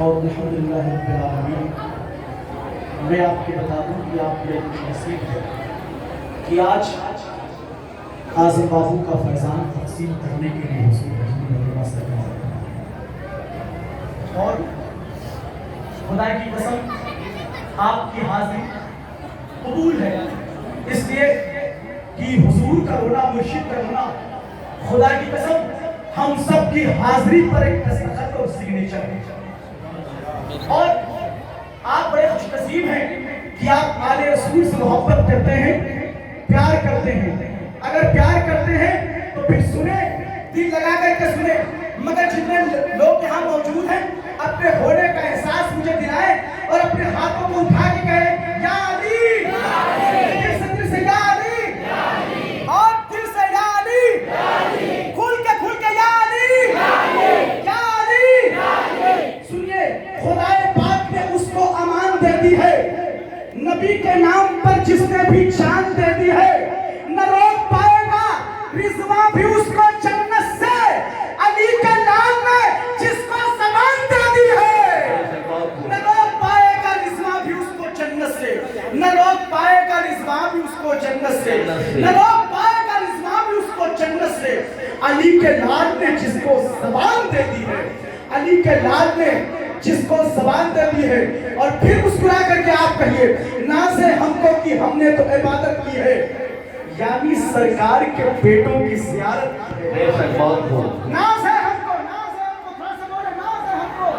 اور الحمدللہ رب العالمین. میں آپ کو بتا دوں کہ آپ کے نصیب ہے کہ آج اعظم بابو کا فیضان تقسیم کرنے کے لیے حضور اور خدا کی قسم آپ کی حاضری قبول ہے، اس لیے کہ حضور کا رونا، مرشد کا رونا، خدا کی قسم ہم سب کی حاضری پر ایک دستخط اور سگنیچر ہے. اور آپ بڑے خوش نصیب ہیں کہ آپ آل رسول سے محبت کرتے ہیں، پیار کرتے ہیں. اگر پیار کرتے ہیں تو پھر سنیں، دل لگا کر کے سنیں. مگر جتنے لوگ یہاں موجود ہیں اپنے ہونے کا احساس مجھے دلائیں اور اپنے ہاتھوں کو اٹھا کے کہیں یا علی، دل سے یا علی، اور دل سے یا علی، کھل کے یا علی، یا علی. سنیے، خدا پاک نے اس کو امان دے دی ہے، نبی کے نام پر جس نے بھی جان دے دی ہے نہ روک پائے گا رضوان بھی اس کو جنت سے. علی کے نام میں جس کو زبان دے دی ہے نہ روک پائے گا رضوان بھی اس کو جنت سے، نہ روک پائے گا رضوان بھی اس کو جنت سے، نہ روک پائے گا رضوان بھی اس کو جنت سے. علی کے لال نے جس کو زبان دے دی ہے، علی کے لال نے جس کو زبان دے دی ہے. اور پھر مسکرا کر کے آپ کہیے ناز ہے ہم کو کہ ہم نے تو عبادت کی ہے، یعنی سرکار کے بیٹوں کی زیارت کی ہے. ناز ہے ہم کو، ناز ہے ہم کو، تھوڑا سا بولے ناز ہے ہم کو،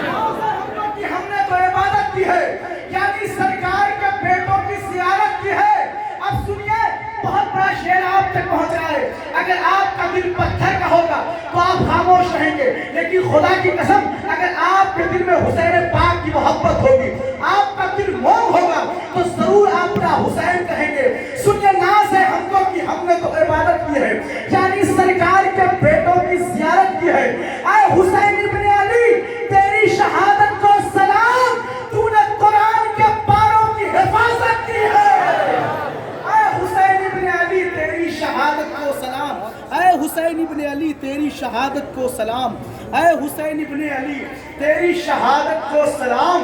ناز ہے ہم کو کہ ہم نے تو عبادت کی ہے، یعنی سرکار کے بیٹوں کی زیارت کی ہے. اب سنیے، بہت بڑا شعر آپ تک پہنچ رہا ہے. اگر آپ کا دل پتھر کا ہوگا تو آپ خاموش رہیں گے، لیکن خدا کی قسم اگر آپ کے دل میں حسین پاک کی محبت ہوگی، آپ کا دل موم ہوگا تو ضرور آپ کا حسین کہیں گے. سنیے، ناز ہے ہم کو کہ ہم نے تو عبادت کی ہے، یعنی سرکار کے بیٹوں کی زیارت کی ہے. اے حسین ابن علی، تیری شہادت کو سلام، تو نے قرآن کے پاروں کی حفاظت کی ہے. اے حسین ابن علی تیری شہادت کو سلام، اے حسین ابن علی تیری شہادت کو سلام، اے حسین ابن علی تیری شہادت کو سلام،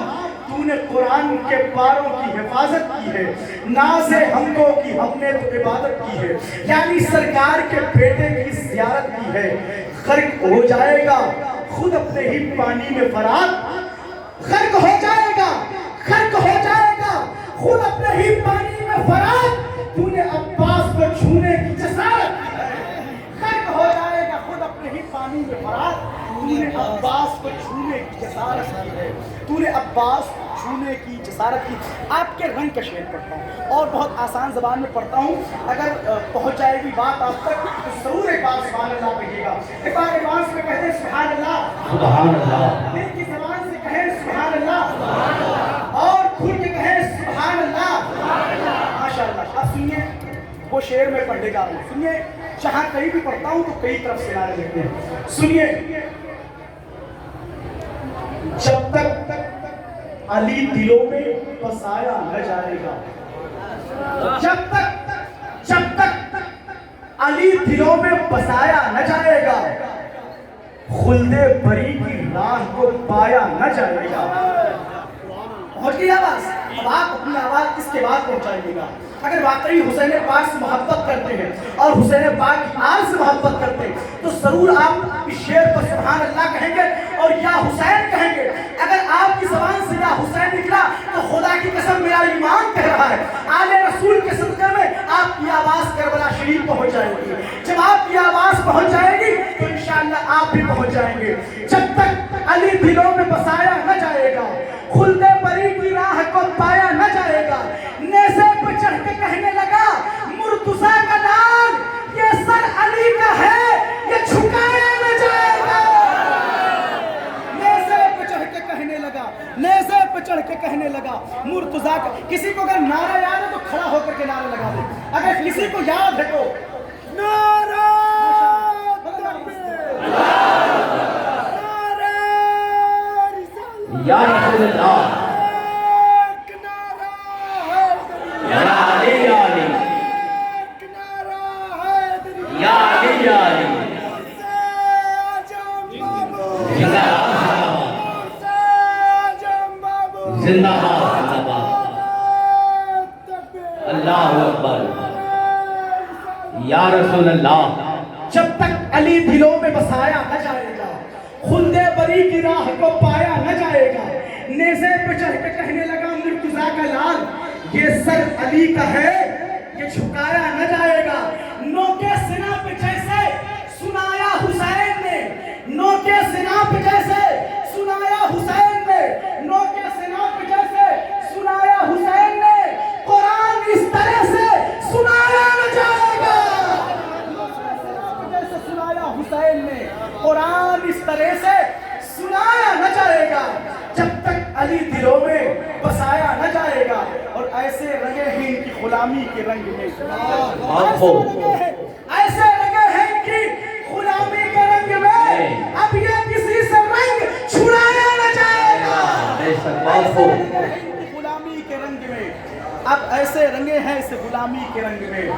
تو نے قرآن کے پاروں کی حفاظت کی ہے. ناز ہے ہم کو کہ ہم نے تو عبادت کی ہے، یعنی سرکار کے بیٹے کی زیارت کی ہے. غرق ہو جائے گا خود اپنے ہی پانی میں فرات، غرق ہو جائے گا، غرق ہو جائے گا خود اپنے ہی پانی میں فرات. تو نے عباس کو چھونے کی جسارت کی ہے، غرق ہو جائے گا خود اپنے ہی پانی میں فرات. تو نے عباس کو چھونے کی جسارت کی ہے، تو نے عباس کو چھونے کی جسارت کی. آپ کے رنگ کا شعر پڑھتا ہوں اور بہت آسان زبان میں پڑھتا ہوں. اگر پہنچ جائے گی بات آپ تک تو ضرور ایک بار سبحان اللہ کہیے گا. ایک بار ایڈوانس میں کہتے ہیں سبحان اللہ، سبحان اللہ، دل کی زبان سے کہیں سبحان اللہ، سبحان اللہ، اور کھل کے کہیں سبحان اللہ، سبحان اللہ. ماشاءاللہ. اب سنیے، وہ شعر میں پڑھنے گا ہوں. سنیے، جہاں کہیں بھی پڑھتا ہوں تو کئی طرف سے نعرے لگتے ہیں. سنیے، جب تک علی دلوں میں بسایا نہ جائے گا، جب تک علی دلوں میں بسایا نہ جائے گا، خلد بری کی راہ کو پایا نہ جائے گا. پہنچ گئی آواز؟ اب آپ اپنی آواز اس کے بعد پہنچائیے گا. اگر واقعی حسین پاک سے محبت کرتے ہیں اور حسین پاک کی آل سے محبت کرتے ہیں تو ضرور آپ اس شعر پر سبحان اللہ کہیں گے اور یا حسین کہیں گے. اگر آپ کی زبان سے یا حسین نکلا تو خدا کی قسم میرا ایمان کہہ رہا ہے آل رسول کے صدقے میں آپ کی آواز کربلا شریف پہنچ جائے گی. جب آپ کی آواز پہنچ جائے گی تو انشاءاللہ آپ بھی پہنچ جائیں گے. جب تک علی دلوں میں بسایا نہ جائے گا، خلد بری کی راہ کو پایا نہ جائے گا. نیزے پہ چڑھ کے کہنے لگا مرتضیٰ کا لال، یہ سر علی کا ہے، یہ جھکایا نہ جائے گا. نیزے پہ چڑھ کے کہنے لگا، نیزے پہ چڑھ کے کہنے لگا مرتضیٰ کا. کسی کو اگر نعرہ یاد ہے تو کھڑا ہو کر کے نعرہ لگا دے. اگر کسی کو یاد ہے تو نعرہ یا رسول اللہ، زندہ باد زندہ باد اللہ اکبر یا رسول اللہ جب تک علی دلوں میں بسایا نہ جائے گا خلد بری کی راہ کو پایا نہ جائے گا نیزے پہ چڑھ کے کہنے لگا مرتضیٰ کا لال یہ سر علی کا ہے یہ جھکایا نہ جائے گا نوکے سنا پہ جیسے سنایا حسین نے نوکے سنا پہ جیسے سنایا حسین نے نوکے سنا پہ جیسے سنایا حسین نے قرآن اس طرح سے سنایا نہ جائے گا جیسے سنایا حسین نے قرآن اس طرح سے سنایا نہ جائے گا جب تک علی دلوں میں بسایا نہ جائے گا اور ایسے رنگے ہیں ان کی غلامی کے رنگ میں ایسے رنگے ہیں ان کی غلامی کے رنگ میں اب یہ کسی سے رنگ چھڑایا نہ جائے گا غلامی کے رنگ میں اب ایسے رنگے ہیں اس غلامی کے رنگ میں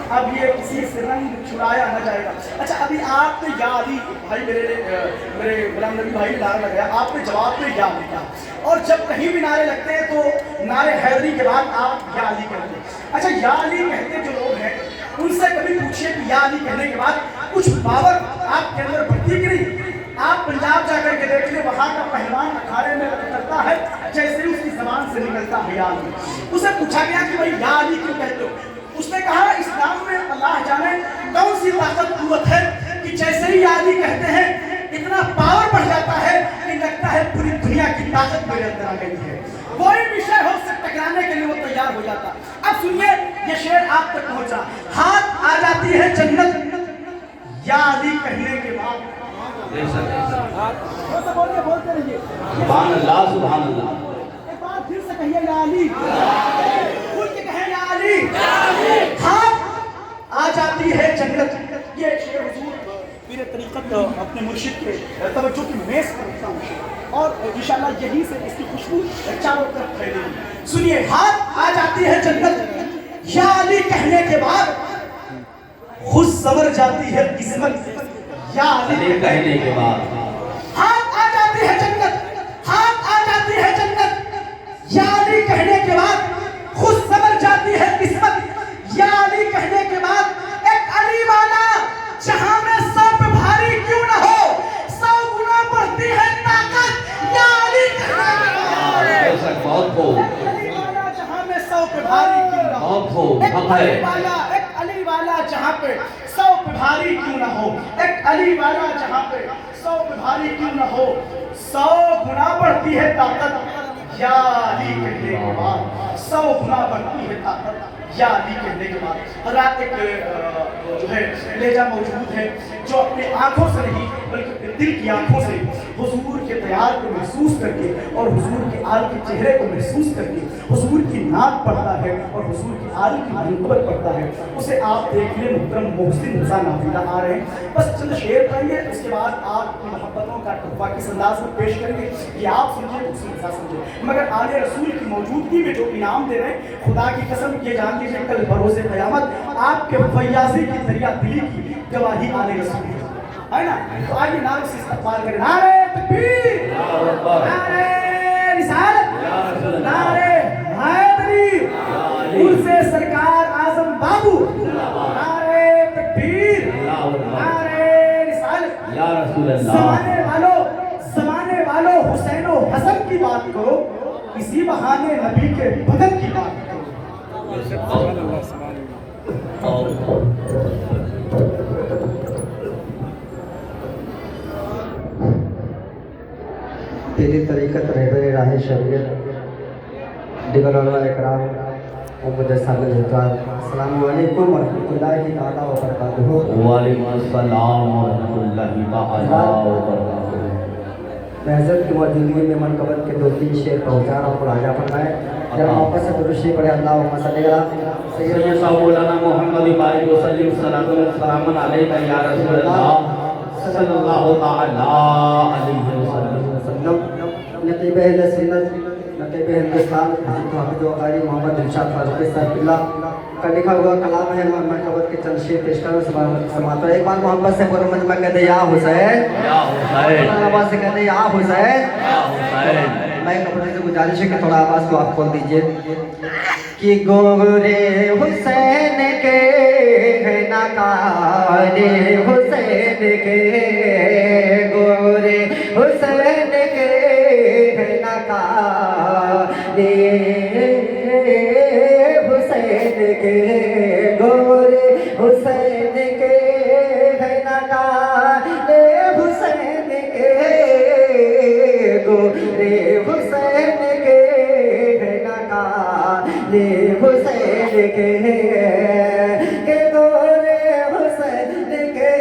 اب یہ کسی سے رنگ چھڑایا نہ جائے گا اچھا ابھی آپ نے یا علی بھائی میرے غلام نبی بھائی نعرہ لگایا آپ نے جواب میں یا علی کہا اور جب کہیں بھی نعرے لگتے ہیں تو نعرے حیدری کے بعد آپ یا علی کہتے ہیں اچھا یا علی کہتے جو لوگ ہیں ان سے کبھی پوچھئے کہ یا علی کہنے کے بعد کچھ پاور آپ کے اندر بڑھتی کہ نہیں آپ پنجاب جا کر کے دیکھ لیں وہاں کا پہلوان اکھاڑے میں کرتا ہے جیسے اس کی زبان سے نکلتا ہے یا علی اسے پوچھا گیا کہ بھائی یا علی کیوں کہتے ہو اس نے کہا اسلام میں اللہ جانے کون سی طاقت قوت ہے کہ جیسے ہی یا علی کہتے ہیں اتنا پاور بڑھ جاتا ہے کہ لگتا ہے پوری دنیا کی طاقت میرے اندر آ گئی ہے کوئی بھی شے ہو سے ٹکرانے کے لیے وہ تیار ہو جاتا اب سنیے یہ شعر آپ تک پہنچا ہاتھ آ جاتی ہے جنت یا علی کہنے کے بعد بولتے رہیے سبحان اللہ سبحان اللہ ایک بار پھر سے کہیے یا علی بول کے کہیں یا علی ہاتھ آ جاتی ہے جنت یہ شعر حضور پیر طریقت اپنے مرشد کے توجہ کی میز پر رکھتا ہوں اور انشاءاللہ یہی سے اس کی خوشبو چاروں طرف پھیلے گی سنیے ہاتھ آ جاتی ہے جنت یا علی کہنے کے بعد خود سنور جاتی ہے قسمت یا علی کہنے کے بعد ہاتھ آ جاتی ہے جنت ہاتھ آ جاتی ہے جنت یا علی کہنے کے بعد خود سنور جاتی ہے قسمت یا علی کہنے کے بعد ایک علی والا جہاں میں سو پہ بھاری کیوں نہ ہو 100 گنا بڑھتی ہے طاقت یا علی کہنے کے بعد بہت ہو علی والا جہاں میں 100 پہ بھاری کیوں نہ ہو ایک علی والا جہاں پہ 100 پہ بھاری کیوں نہ ہو ایک علی والا جہاں پہ 100 پہ بھاری کیوں نہ ہو 100 گنا بڑھتی ہے طاقت یا علی کہنے کے بعد 100 گنا بڑھتی ہے طاقت یا علی کہنے کے بعد حضرات ایک جو ہے لیجا موجود ہے جو اپنے آنکھوں سے نہیں بلکہ دل کی آنکھوں سے حضور کے دیار کو محسوس کر کے اور حضور کے آل کے چہرے کو محسوس کر کے حضور کی نعت پڑھتا ہے اور حضور کی آل کی منقبت پڑھتا ہے اسے آپ دیکھ لیں محترم محسن رضا نافذہ آ رہے ہیں بس چند شعر پڑھیے اس کے بعد آپ محبتوں کا تحفہ کس انداز میں پیش کریں گے یہ آپ سمجھیں محسن رضا سمجھیں مگر آل رسول کی موجودگی میں جو انعام دے رہے ہیں خدا کی قسم یہ جان لیجیے کل بروز قیامت آپ کے فیاضی کی دریا دلی کی گواہی آل رسول ہے نا تو آئیے نام سے استقبال کریں نعرہ تکبیر نعرہ رسالت نعرہ حیدری عرس سرکار اعظم بابو نعرہ تکبیر نعرہ رسالت یا رسول اللہ زمانے والوں حسین و حسن کی بات کرو اسی بہانے نبی کے بدن کی بات کرو تیری طریقت رہبر راہ شریعت دیگر علماء اکرام السلام علیکم ورحمۃ اللہ تعالیٰ وبرکاتہ وعلیکم السلام ورحمۃ اللہ تعالیٰ وبرکاتہ محضرت کی موجودگی میں منقبت کے 2-3 شعر پہنچا رہا ہوں پڑھایا فرمائے جب واپس سے درشی پڑھے اللہم صلی اللہ سید مولانا محمد بارک وسلم صلاۃ والسلام علیکہ یا رسول اللہ صلی اللہ تعالیٰ علیہ وسلم نقیب اہل سینت نقیب ہندوستان حافظ وقاری محمد ارشاد فاروقی صاحب اللہ کا لکھا ہوا کلام ہے منقبت کے چند شعر پیش کرنا سماتا ہے ایک بار محمد سے پورا مجمع کہتے یا حسین یا حسین سے کہتے یا حسین یا حسین मैं कपड़े से गुजारिश है कि थोड़ा आवाज को आप खोल दीजिए कि गोरे हुसैन के है नकारे हुसैन के गोरे हुसैन के है नकारे हुसैन के गोरे हुसैन के है नकारे हुसैन के गोरे हुसैन के है नकारे हुसैन के गोरे हुसैन के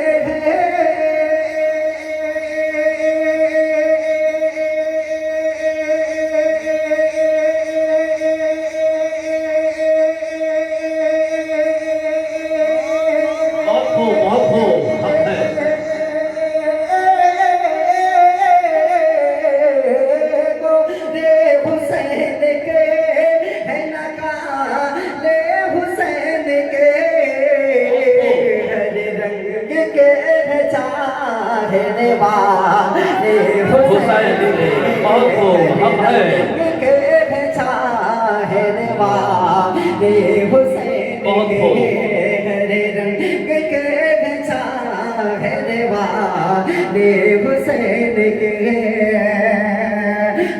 बहुत हो हक है गोरे हुसैन के है नकारे हुसैन के हरे रंग के है चाहने वाले हुसैन के बहुत हो हक है रंग के है चाहने वाले हुसैन बहुत के हो। हरे रंग के है चाहने वाले हुसैन के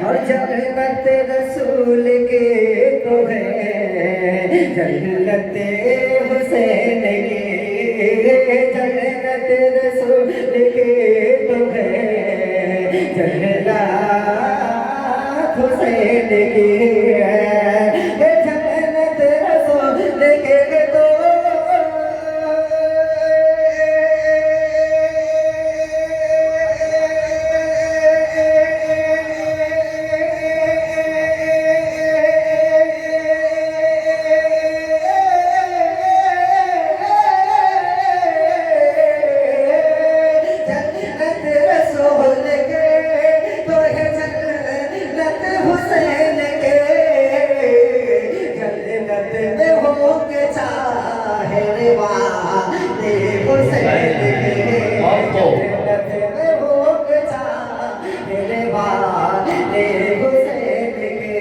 और जन्नत रसूल के तो है जन्नत हुसैन के जन्नत रसूल के तो है जन्नत हुसैन की जन्नत रसूल के तो जन्नत रसूल के तो है जन्नत हुसैन के जन्नत में होंगे चाहने वाले हुसैन के जन्नत में होंगे चाहने वाले हुसैन के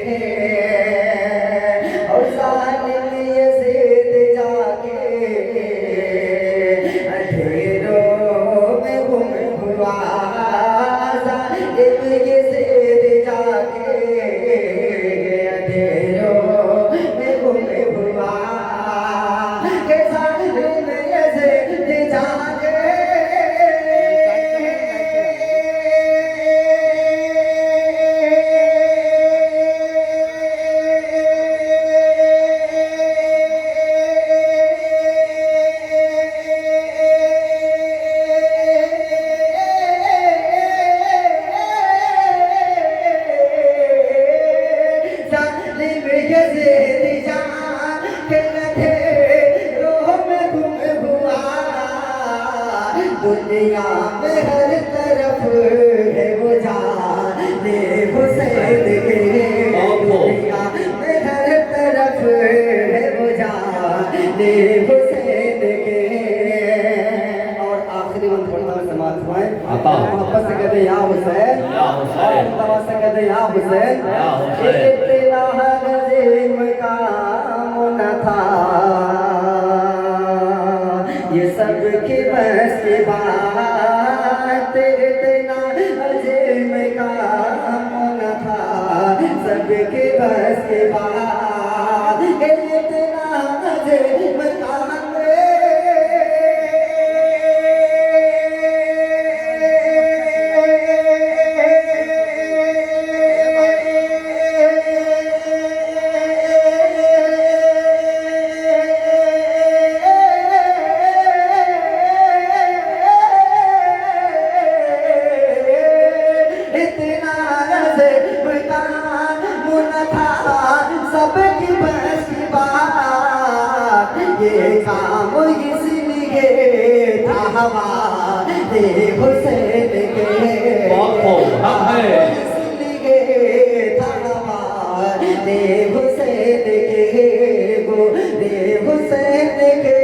और जालिम यजीद जाके अंधेरों में गुम हुआ जालिम यजीद जाके अंधेरों में गुम हुआ के जालिम यजीद जाके जालिम यजीद जाके अंधेरों में गुम हुआ दुनिया में हर तरफ है वो जाने हुसैन के दुनिया में हर तरफ है वो जाने हुसैन के और आखिरी में थोड़ा सा समाप्त हुआ है आता। मोहब्बत से कहते या हुसैन या हुसैन। और दवा से कहते या हुसैन या हुसैन। इतना नज़ीम काम न था ये सब की बस की बात इतना अजीम काम न था सबकी बस की बात इतना अजीम काम इतना अजीम काम न था सबकी बस की बात ये काम इसलिए था हमारे हुसैन के बहुत हो हक है इसलिए था हमारे हुसैन के गोरे हुसैन के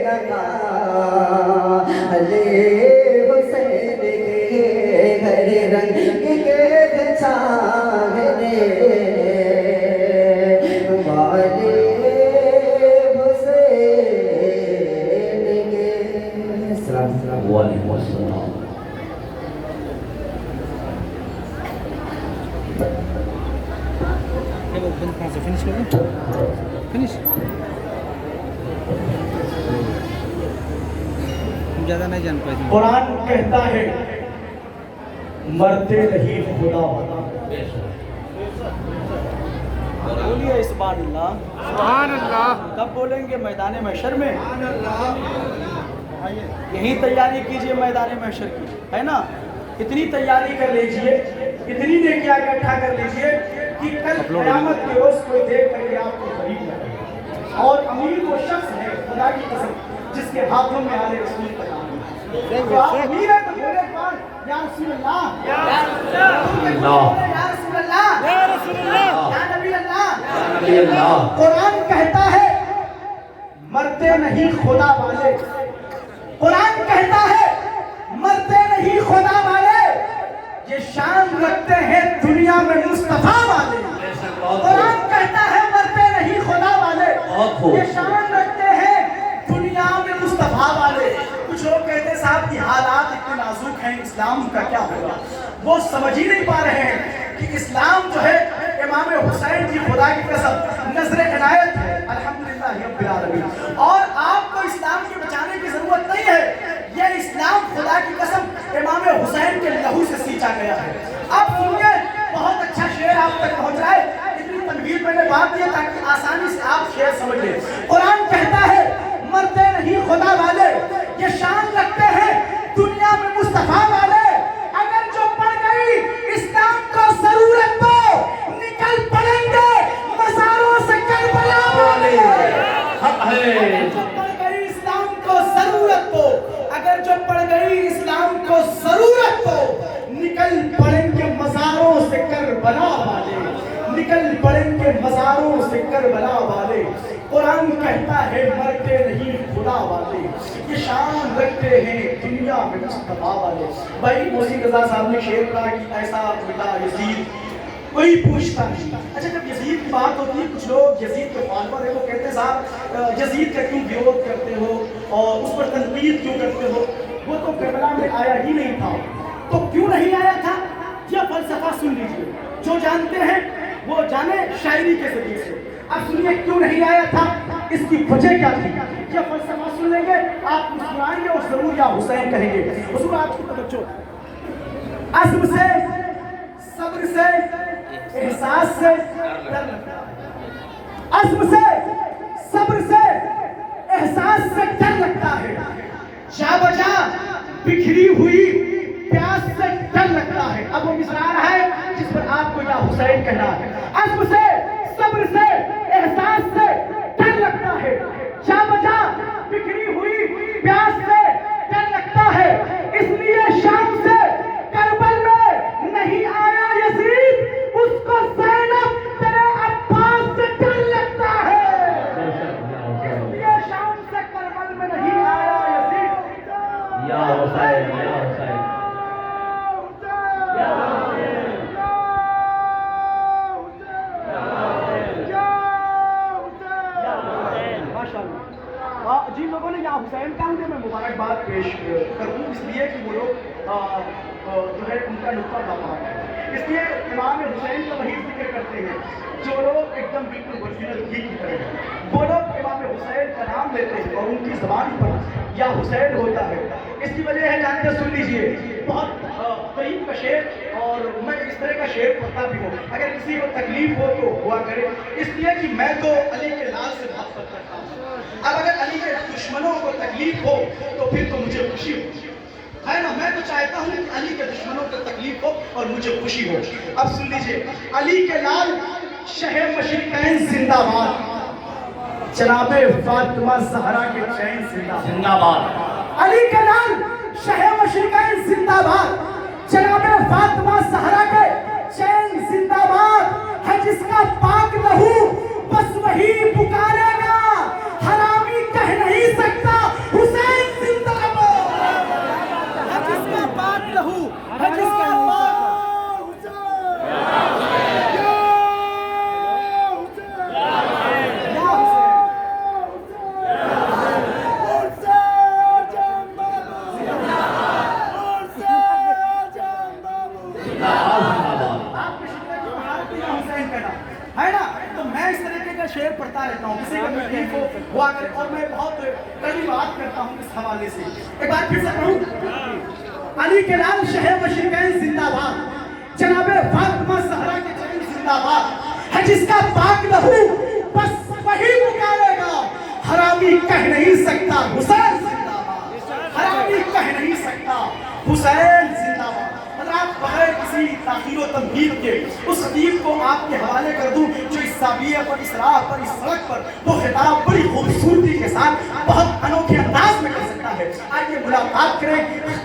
लगा अले हुसैन के हरे रंग के छा فinish کر دیں فinish ہم زیادہ نہیں جان پائے قرآن کہتا ہے مرتے نہیں خدا بولیے سبحان اللہ سبحان اللہ کب بولیں گے میدان محشر میں یہی تیاری کیجئے میدان محشر کی ہے نا اتنی تیاری کر لیجئے اتنی نیکیاں اکٹھا کر لیجئے کہ کل قیامت کے روز کوئی دیکھ کر کے آپ کو غریب لگے اور امیر وہ شخص ہے خدا کی قسم جس کے ہاتھوں میں آل رسول کا نام ہے تو آپ امیر ہیں تو بولے کون یا رسول اللہ یا رسول اللہ یا رسول اللہ یا نبی اللہ قرآن کہتا ہے مرتے نہیں خدا والے قرآن کہتا ہے مرتے نہیں خدا والے یہ شان رکھتے ہیں دنیا میں مصطفیٰ والے قرآن کہتا ہے مرتے نہیں خدا والے یہ شان رکھتے ہیں دنیا میں مصطفیٰ والے کچھ لوگ کہتے ہیں صاحب کی حالات اتنے نازک ہیں اسلام کا کیا ہوگا وہ سمجھ ہی نہیں پا رہے ہیں کہ اسلام جو ہے امام حسین کی خدا کی قسم نظر عنایت ہے الحمدللہ رب العالمین اور آپ کو اسلام کے بچانے کی ضرورت نہیں ہے یہ اسلام خدا کی قسم امام حسین کے لہو سے سینچا گیا ہے اب سنیے بہت اچھا شعر آپ تک پہنچ رہا ہے اتنی تنویر میں نے بات دی تاکہ آسانی سے آپ شعر سمجھ لیں قرآن کہتا ہے مرتے نہیں خدا والے یہ شان رکھتے ہیں دنیا میں مصطفیٰ والے اگر جو پڑ گئی اسلام کو ضرورت تو نکل پڑیں گے مزاروں سے کربلا والے جو پڑ گئی اسلام کو ضرورت تو اگر جو پڑ گئی اسلام کو ضرورت تو نکل پڑیں گے مزاروں سے کربلا والے نکل پڑیں گے مزاروں سے کربلا والے قرآن کہتا ہے مرتے نہیں خدا والے یہ شان رکھتے ہیں دنیا میں مصطفیٰ والے بھائی موسی رضا صاحب نے شعر کہا کہ ایسا ملا یزید کوئی پوچھتا نہیں اچھا جب یزید کی بات ہوتی ہے کچھ لوگ یزید کے فالوور ہیں وہ کہتے ہیں صاحب یزید کا کیوں وروਧ کرتے ہو اور اس پر تنقید کیوں کرتے ہو وہ تو کربلا میں آیا ہی نہیں تھا تو کیوں نہیں آیا تھا یہ فلسفہ سن لیجیے جو جانتے ہیں وہ جانے شاعری کے ذریعے سے اب سنیے کیوں نہیں آیا تھا اس کی وجہ کیا تھی یہ فلسفہ سن لیں گے آپ مسکرائیں گے اور ضرور یا حسین کہیں گے حضور آپ کی توجہ عزم سے صبر سے احساس سے ڈر لگتا ہے عزم سے صبر سے احساس سے ڈر لگتا ہے جا بجا بکھری ہوئی پیاس سے ڈر لگتا ہے اب وہ مصرع آ رہا ہے جس پر آپ کو یا حسین کہنا ہے عزم سے صبر سے احساس سے ڈر لگتا ہے جا بجا بکھری ہوئی پیاس سے ڈر لگتا ہے اس لیے شام سے کربل میں نہیں آیا یزید اس کو زینب تیرے عباس سے ڈر لگتا ہے اس لیے شام سے کربل میں نہیں آیا یزید یا حسین یا حسین جن لوگوں نے یا حسین کا میں مبارکباد پیش کروں اس لیے کہ وہ لوگ جو ہے ان کا نقطہ بات ہے اس لیے امام حسین کا وہی ذکر کرتے ہیں جو لوگ ایک دم بالکل ورجنل گھی کی طرح ہیں وہ لوگ امام حسین کا نام لیتے ہیں اور ان کی زبان پر یا حسین ہوتا ہے اس کی وجہ ہے جانتے سن لیجئے بہت قریب کا شعر اور میں اس طرح کا شعر پڑھتا بھی ہوں اگر کسی کو تکلیف ہو تو ہوا کرے اس لیے کہ میں تو علی کے لال سے محبت کرتا ہوں اب اگر علی کے دشمنوں کو تکلیف ہو تو پھر تو مجھے خوشی ہو ہے نا میں تو چاہتا ہوں کہ علی کے دشمنوں کو تکلیف ہو اور مجھے خوشی ہو اب سن لیجئے علی کے لال شہ مشرقین زندہ باد جناب فاطمہ زہرا کے چین زندہ باد علی کے لال شہ مشرقین زندہ باد جناب فاطمہ زہرا کے چین زندہ باد ہے جس کا پاک لہو بس وہی پکارے گا حرامی کہہ نہیں سکتا حسین زندہ باد ہے جس کا پاک لہو ہے جس کا شعر پڑھتا رہتا ہوں کسی کا تکلیف ہوا کرے اور میں بہت کڑوی بات کرتا ہوں اس حوالے سے ایک بار پھر سے پڑھوں علی کے لال شہ مشرقین زندہ باد جناب فاطمہ زہرا کے چرن زندہ باد ہے جس کا پاک لہو بس وہی پکارے گا حرامی کہہ نہیں سکتا حسین زندہ باد حرامی کہہ نہیں سکتا حسین زندہ باد آپ بغیر کسی تاخیر و تمہید کے اس خطیب کو آپ کے حوالے کر دوں جو اس زاویے پر اس راہ پر اس سڑک پر وہ خطاب بڑی خوبصورتی کے ساتھ بہت انوکھے انداز میں کر سکتا ہے آئیے ملاقات کریں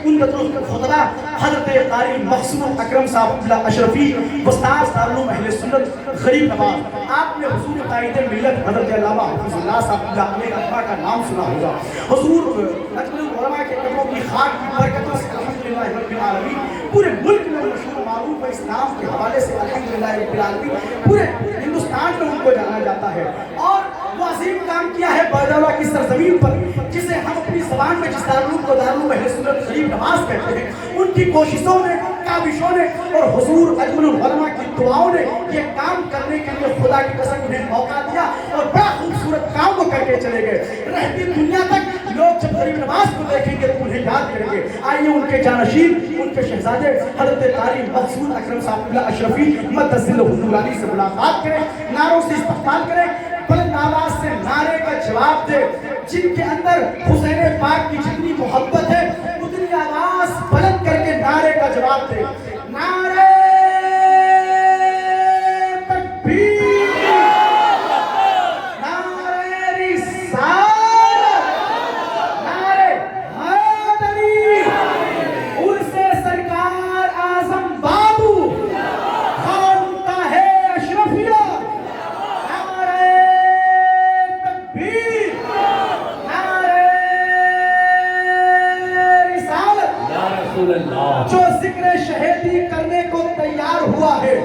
ان خطبہ حضرت قاری مقصود اکرم صاحب اللہ اشرفی استاد دارالعلوم اہل سنت غریب نواز آپ نے حضور قائد ملت حضرت علامہ حافظ اللہ صاحب اللہ علیہ رحمہ کا نام سنا ہوگا حضور اجمل العلماء کے قدموں کی خاک کی برکتوں سے الحمدللہ رب العالمین پورے ملک میں مشہور معروف ہے اسلام کے حوالے سے الحمدللہ رب العالمین پورے ہندوستان میں ان کو جانا جاتا ہے اور وہ عظیم کام کیا ہے بادلہ کی سرزمین پر جسے ہم اپنی زبان میں جس دارالعلوم کو دارالعلوم اہل سنت غریب نواز کہتے ہیں ان کی کوششوں نے کاوشوں نے اور حضور اجمل العلماء کی دعاؤں نے یہ کام کرنے کے لیے خدا کی قسم انہیں موقع دیا اور بڑا خوبصورت کام وہ کر کے چلے گئے رہتی دنیا تک لوگ جب غریب نواز کو دیکھیں گے تو انہیں یاد کریں گے آئیے ان کے جانشین ان کے شہزادے حضرت قاری مقصود اکرم صاحب اللہ اشرفی مدثر حضور علی سے ملاقات کریں نعروں سے استقبال کریں بلند آواز سے نعرے کا جواب دے جن کے اندر حسین پاک کی جتنی محبت ہے اتنی آواز بلند کر کے نعرے کا جواب دے نعرے تکبیر نعرے رسالت نعرے حیدری عرس سرکار اعظم بابو خانقاہ اشرفیہ جو ذکر شہیدی کرنے کو تیار ہوا ہے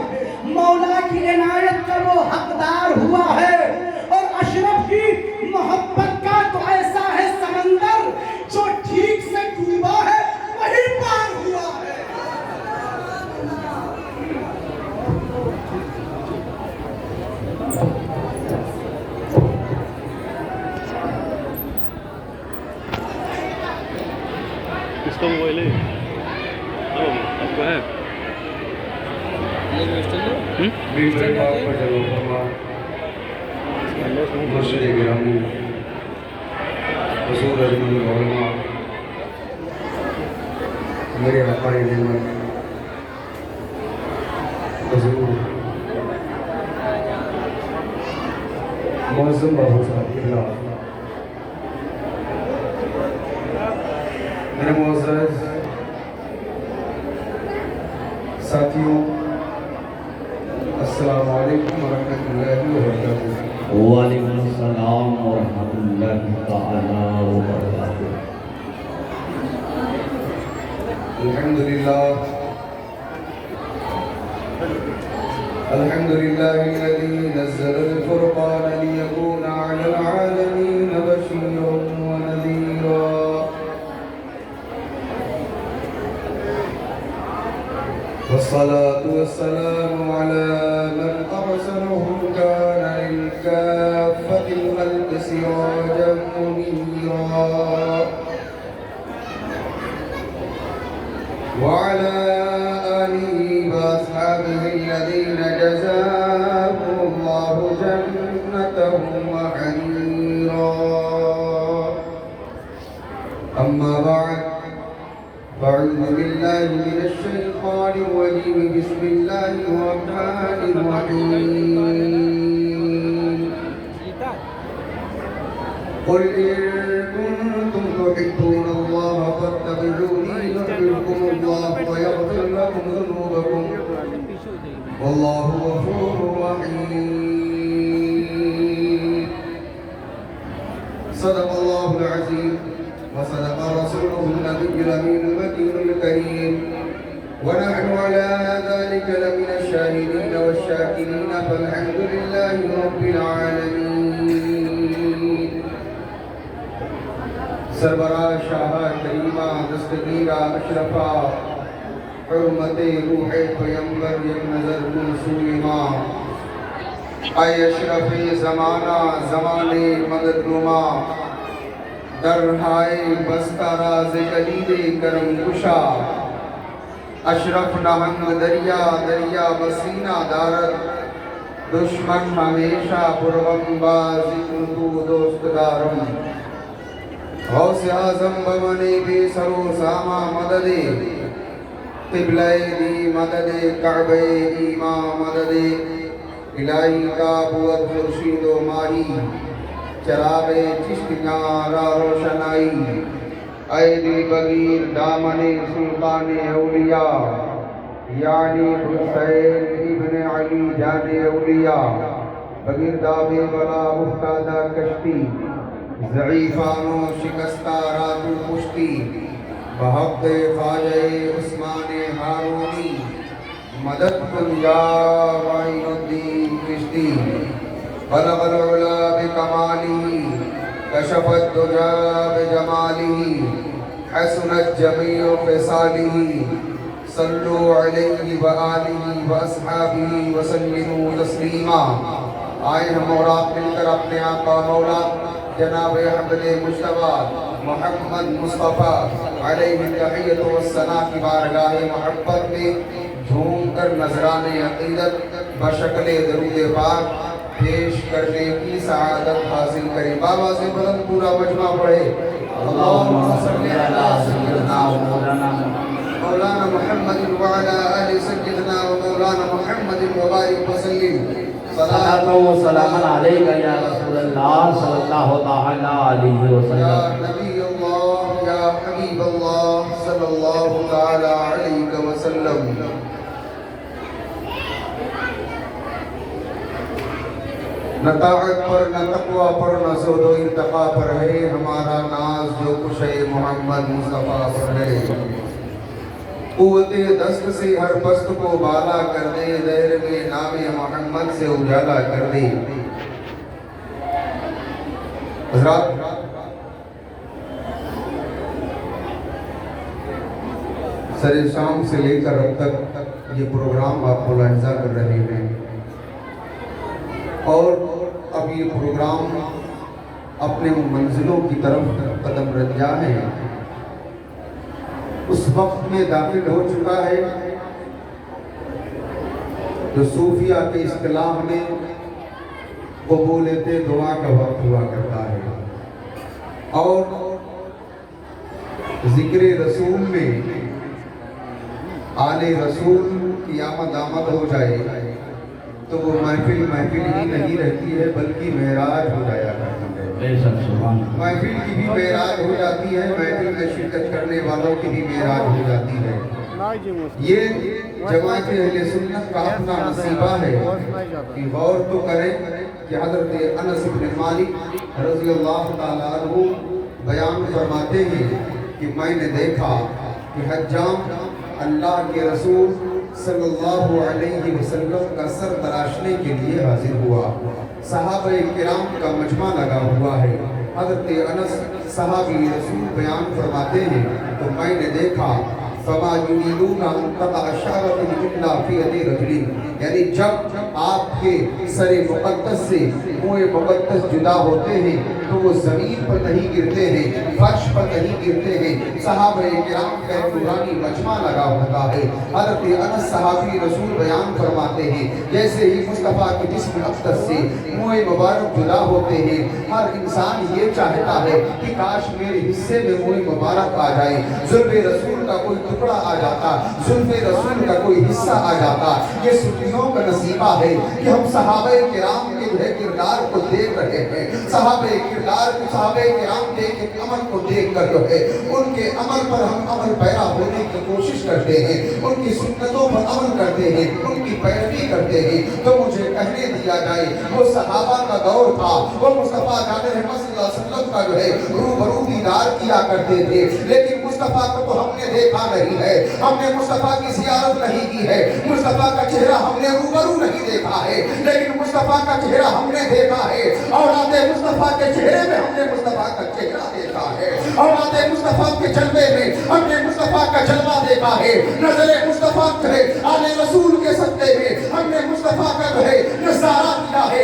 مولا کی عنایت کا وہ حقدار ہوا ہے اور اشرف کی محبت کا تو ایسا ہے سمندر جو ٹھیک سے ڈوبا ہے وہی پار ہوا ہے اس کو موبائل ہے آپ کو ہے مرشد گرامی حضور اجمل العلماء میرے آقائے نعمت حضور معظم بابو صاحب اللہ میرے معزز ساتھیوں السلام علیکم ورحمۃ اللہ وبرکاتہ وعلیکم السلام ورحمۃ اللہ تعالی وبرکاتہ الحمدللہ الذي نزل الفرقان ليكون على العالمين بشيرا ونذيرا والصلاة والسلام على من أرسله كان للكافة الخلق سراجا منيرا وعلى آله وأصحابه الذين جزاهم الله جنتهم وحريرا أما بعد فأعوذ بالله من الشيطان الرجيم بسم الله الرحمن الرحيم قل إن كنتم تحبون الله فاتبعوني يحببكم الله ويغفر لكم ذنوبكم والله غفور رحيم صدق الله العظيم وصدق رسوله النبي الأمين المكين الكريم ونحن على ذلك لمن الشاهدين والشاكرين فالحمد لله رب العالمين سربراہ شاہ کریمہ دستگیرہ اشرفہ حرمت روح پیمبر یک نظر منصور ماں اے اشرف زمانہ زمانے مدد نما درہائے بستہ راز جلیل کرم کشا اشرف نہنگ دریا دریا بسینہ دارت دشمن ہمیشہ پرغم بازی تو دوست دارم غوث اعظم بمنے بے سرو ساما مدد قبلہ دی مدد کعبہ ایمان مدد الہی کا بود خورشید و ماہی چراغ چشتیاں را روشنائی اے دل بگیر دامن سلطان اولیاء یعنی حسین ابن علی جان اولیاء بگیر دابے بلا افتادہ کشتی ضعیفانوں شکستہ رات پشتی بحق خواجہ عثمان ہارونی مدد کن یا معین الدین چشتی بلغ العلا بکمالہ کشف الدجا بجمالہ حسنت جمیع خصالہ صلو علیہ وآلہ واصحابہ وسلموا تسلیما آئے ہم اورات مل کر اپنے آقا مولا جناب حمد مجتبی محمد مصطفیٰ علیہ التحیۃ والثناء کی بارگاہ محبت میں جھوم کر نذران عقیدت بشکل درود پاک پیش کرنے کی سعادت حاصل کریں. بابا سے بلند پورا مجمع پڑھے اللہم صلی علی سیدنا و مولانا محمد وعلا آل سیدنا و مولانا محمد وبارک وسلم صلاۃ و سلام علیک یا رسول اللہ صلی اللہ تعالی علیہ یا وسلم. نبی اللہ یا حبیب اللہ صلی اللہ تعالی علیہ وسلم. نہ طاعت پر نہ تقوی پر نہ زہد و ارتقا پر ہے ہمارا ناز جو کچھ ہے محمد مصطفیٰ پر ہے. قوت دست سے ہر پست کو بالا کر دے دہر میں نام محمد سے اجالا کر دے. حضرات سر شام سے لے کر اب تک یہ پروگرام آپ ملاحظہ کر رہے ہیں اور اب یہ پروگرام اپنے منزلوں کی طرف قدم رجا ہے. اس وقت میں داخل ہو چکا ہے جو صوفیہ کے اصطلاح میں قبولیت دعا کا وقت ہوا کرتا ہے اور ذکر رسول میں آل رسول کی آمد ہو جائے تو وہ محفل ہی نہیں رہتی ہے بلکہ معراج ہو جایا کرتی ہے. محفل کی بھی معراج ہو جاتی ہے, محفل میں شرکت کرنے والوں کی بھی معراج ہو جاتی ہے. یہ جماعت اہل سنت کا اپنا نصیبہ ہے کہ غور تو کریں کہ حضرت انس بن مالک رضی اللہ تعالیٰ عنہ بیان فرماتے ہیں کہ میں نے دیکھا کہ حجام اللہ کے رسول صلی اللہ علیہ وسلم کا سر تراشنے کے لیے حاضر ہوا. صحابہ کرام کا مجمع لگا ہوا ہے. حضرت انس صحابی رسول بیان فرماتے ہیں تو میں نے دیکھا فما یریدون ان تقع شعرۃ الا فی یدی رجل, یعنی جب آپ کے سر مقدس سے منہ مقدس جدا ہوتے ہیں تو وہ زمین پر نہیں گرتے ہیں, فرش پر نہیں گرتے ہیں. صحابہ کرام کا نورانی مجمع لگا ہوتا ہے. حضرت انس صحابی رسول بیان فرماتے ہیں جیسے ہی مصطفیٰ کے جسم اقدس سے منہ مبارک جدا ہوتے ہیں ہر انسان یہ چاہتا ہے کہ کاش میرے حصے میں منہ مبارک آ جائے, زلف رسول کا کوئی ٹکڑا آ جاتا, زلف رسول کا کوئی حصہ آ جاتا. یہ سنیوں کا نصیبہ ہے کہ ہم صحابہ کرام کے کردار کو دیکھ رہے ہیں. صحابہ کرام کے عمل کو دیکھ کر جو ہے ان کے عمل پر ہم عمل پیرا ہونے کی کوشش کرتے ہیں, ان کی سنتوں پر عمل کرتے ہیں, ان کی پیروی کرتے ہیں. تو مجھے کہنے دیا جائے وہ صحابہ کا دور تھا, وہ مصطفیٰ جان رحمت صلی اللہ علیہ وسلم کا جو ہے روبرو دیدار کیا کرتے تھے, لیکن مصطفیٰ کو تو ہم نے دیکھا نہیں ہے, ہم نے مصطفیٰ کی زیارت نہیں کی ہے, مصطفیٰ کا چہرہ ہم نے روبرو نہیں دیکھا ہے, لیکن مصطفیٰ کا چہرہ ہم نے دیکھا ہے. اولاد مصطفیٰ کے چہرے میں ہم نے مصطفیٰ کا چہرہ دیکھا ہے, اولاد مصطفیٰ کے جلوے میں ہم نے مصطفیٰ کا جلوہ دیکھا ہے. نظر مصطفیٰ ہے آل رسول کے صدقے میں ہم نے مصطفیٰ کا جو ہے نظارہ کیا ہے.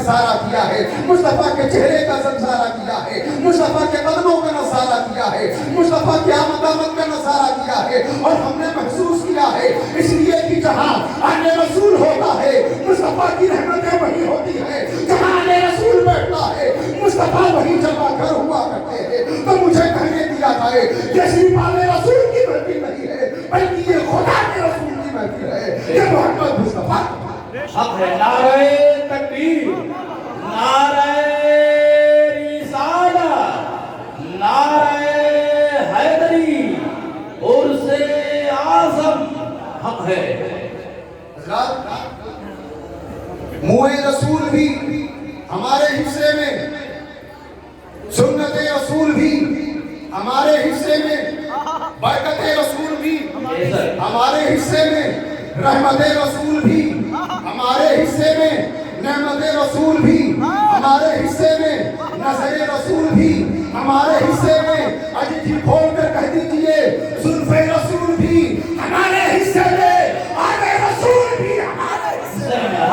नज़ारा किया है, मुस्तफ़ा के चेहरे का नज़ारा किया है, मुस्तफ़ा के कदमों का नज़ारा किया है, मुस्तफ़ा के आमद का नज़ारा किया है। और हमने महसूस किया है इसलिए कि जहाँ आने रसूल होता है मुस्तफ़ा की रहमतें वही होती है, जहाँ आने रसूल बैठता है मुस्तफ़ा वही जमा घर हुआ करते हैं। तो मुझे कहने दिया जाए ये सिर्फ आने रसूल की महफिल नहीं है, बल्कि ये खुदा के रसूल की महफिल है, ये मोहम्मद मुस्तफ़ा। हक है। नारे तकबीर, नारे रिसालत, नारे हैदरी, उर्से आज़म। हक है। मुए रसूल भी हमारे हिस्से में, सुन्नत रसूल भी हमारे हिस्से में, बरकत रसूल भी हमारे हिस्से में, रहमत रसूल भी हमारे हिस्से में, नेमत रसूल भी हमारे हिस्से में, नजर रसूल भी हमारे हिस्से में। अजी जी खोल कर कह दीजिए जुल्फ़े रसूल भी हमारे हिस्से में, आने रसूल भी हमारे हिस्से में।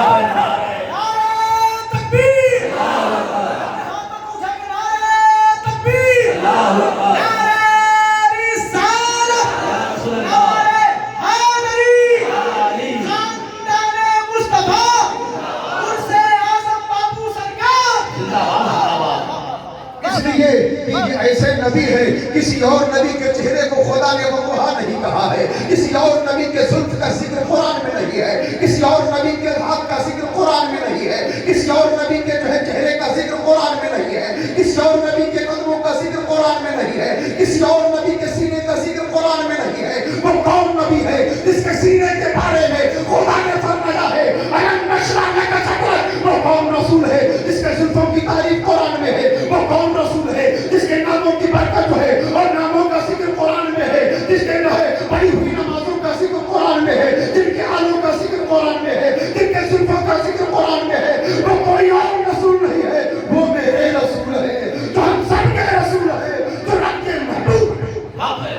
ऐसे नबी है, किसी और नबी के चेहरे को खुदा ने वक़्हा नहीं कहा है, किसी और नबी के जुल्फ़ का जिक्र कुरान में नहीं है, किसी और नबी के हाथ का जिक्र कुरान में नहीं है, किसी और नबी के जो है चेहरे का जिक्र कुरान में नहीं है, किसी और नबी के कदमों का जिक्र कुरान में नहीं है, किसी और नबी के सीने का जिक्र कुरान में नहीं है। वो कौन नबी है जिसके सीने के बारे में खुदा ने फरमाया है अलम नशरह लका सदरक? वो कौन रसूल है जिसके जुल्फ़ों की तारीफ कुरान में है? वो कौन रसूल है जिसके नामों की बरकत जो है और नामों का जिक्र कुरान में है, जिसके जो है पढ़ी हुई नमाजों का जिक्र कुरान में है, जिनके आलों का जिक्र कुरान में है, जिनके जुल्फ़ों का जिक्र कुरान में है? वो कोई और रसूल नहीं है, वो मेरे रसूल है, जो हम सबके रसूल है, जो रब के महबूब है।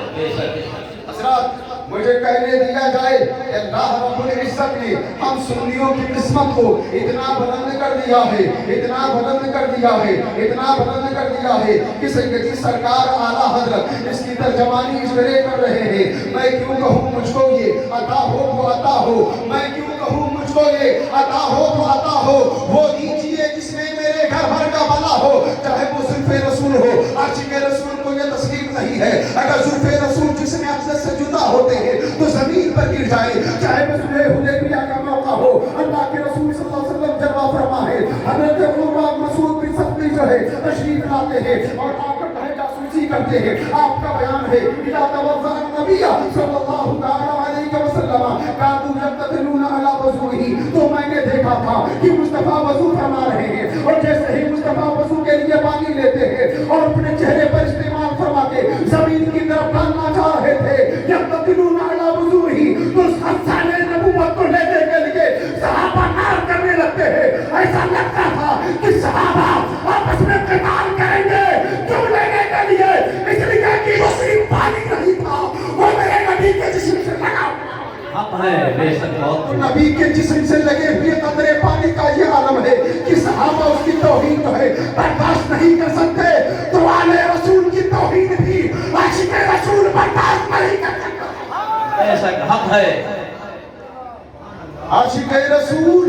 हज़रात, मुझे कहने दिया जाए कि अल्लाह रब्बुल इज्जत ने हम सुन्नियों की किस्मत को इतना बुलंद कर दिया है, इतना बुलंद कर दिया है, इतना बुलंद कर दिया है कि सैयदी सरकार आला हज़रत इसकी तर्जमानी इस तरह कर रहे हैं। मैं क्यों कहूँ मुझको ये अता हो तो अता हो, मैं क्यों कहूँ मुझको ये अता हो तो अता हो, वो दीजिए जिसमें मेरे घर भर का भला हो, चाहे वो जुल्फ़े रसूल हो। आशिक़े रसूल को ये तस्लीम नहीं है, अगर जुल्फ़े रसूल जिसमें अक़दस से जुदा होते हैं तो जमीन पर गिर जाए, चाहे वो सुलह हुदैबिया का मौका हो। अल्लाह के रसूल सल्लल्लाहु अलैहि वसल्लम जलवा फरमा है, हज़रत उमर मसूद बिन सख्ती जो है तशरीफ लाते हैं और आकर कहे जासूसी करते हैं। आपका बयान है इज़ा तवज़्ज़अ नबिय्य सल्लल्लाहु अलैहि वसल्लम कादू यक़तलूना अला वज़ूही, तो मैंने देखा था कि मुस्तफ़ा वज़ू फरमा रहे हैं और जैसे ही मुस्तफ़ा वज़ू के लिए पानी लेते हैं और अपने चेहरे पर इस्तेमाल फरमा के जमीन की तरफ डालना चाह रहे थे, यक़तलूना अला वज़ूही, तो अफ़साने नबूवत को लेने के लिए सहाबा नार करने लगते हैं। ऐसा लगता था कि सहाबा आपस में क़िताल करेंगे, क्यों लेने के लिए? इसलिए कि वो सिर्फ पानी नहीं था, वो मेरे नबी के जिस्म से लगा हक है। बेशक बहुत नबी के जिस्म से लगे हुए कतरे पानी का ये आलम है कि सहाबा उसकी तौहीन जो है बर्दाश्त नहीं कर सकते, तो आले रसूल की तौहीन भी आशिक़े रसूल बर्दाश्त नहीं कर सकते। बेशक हक है। आशिक़े रसूल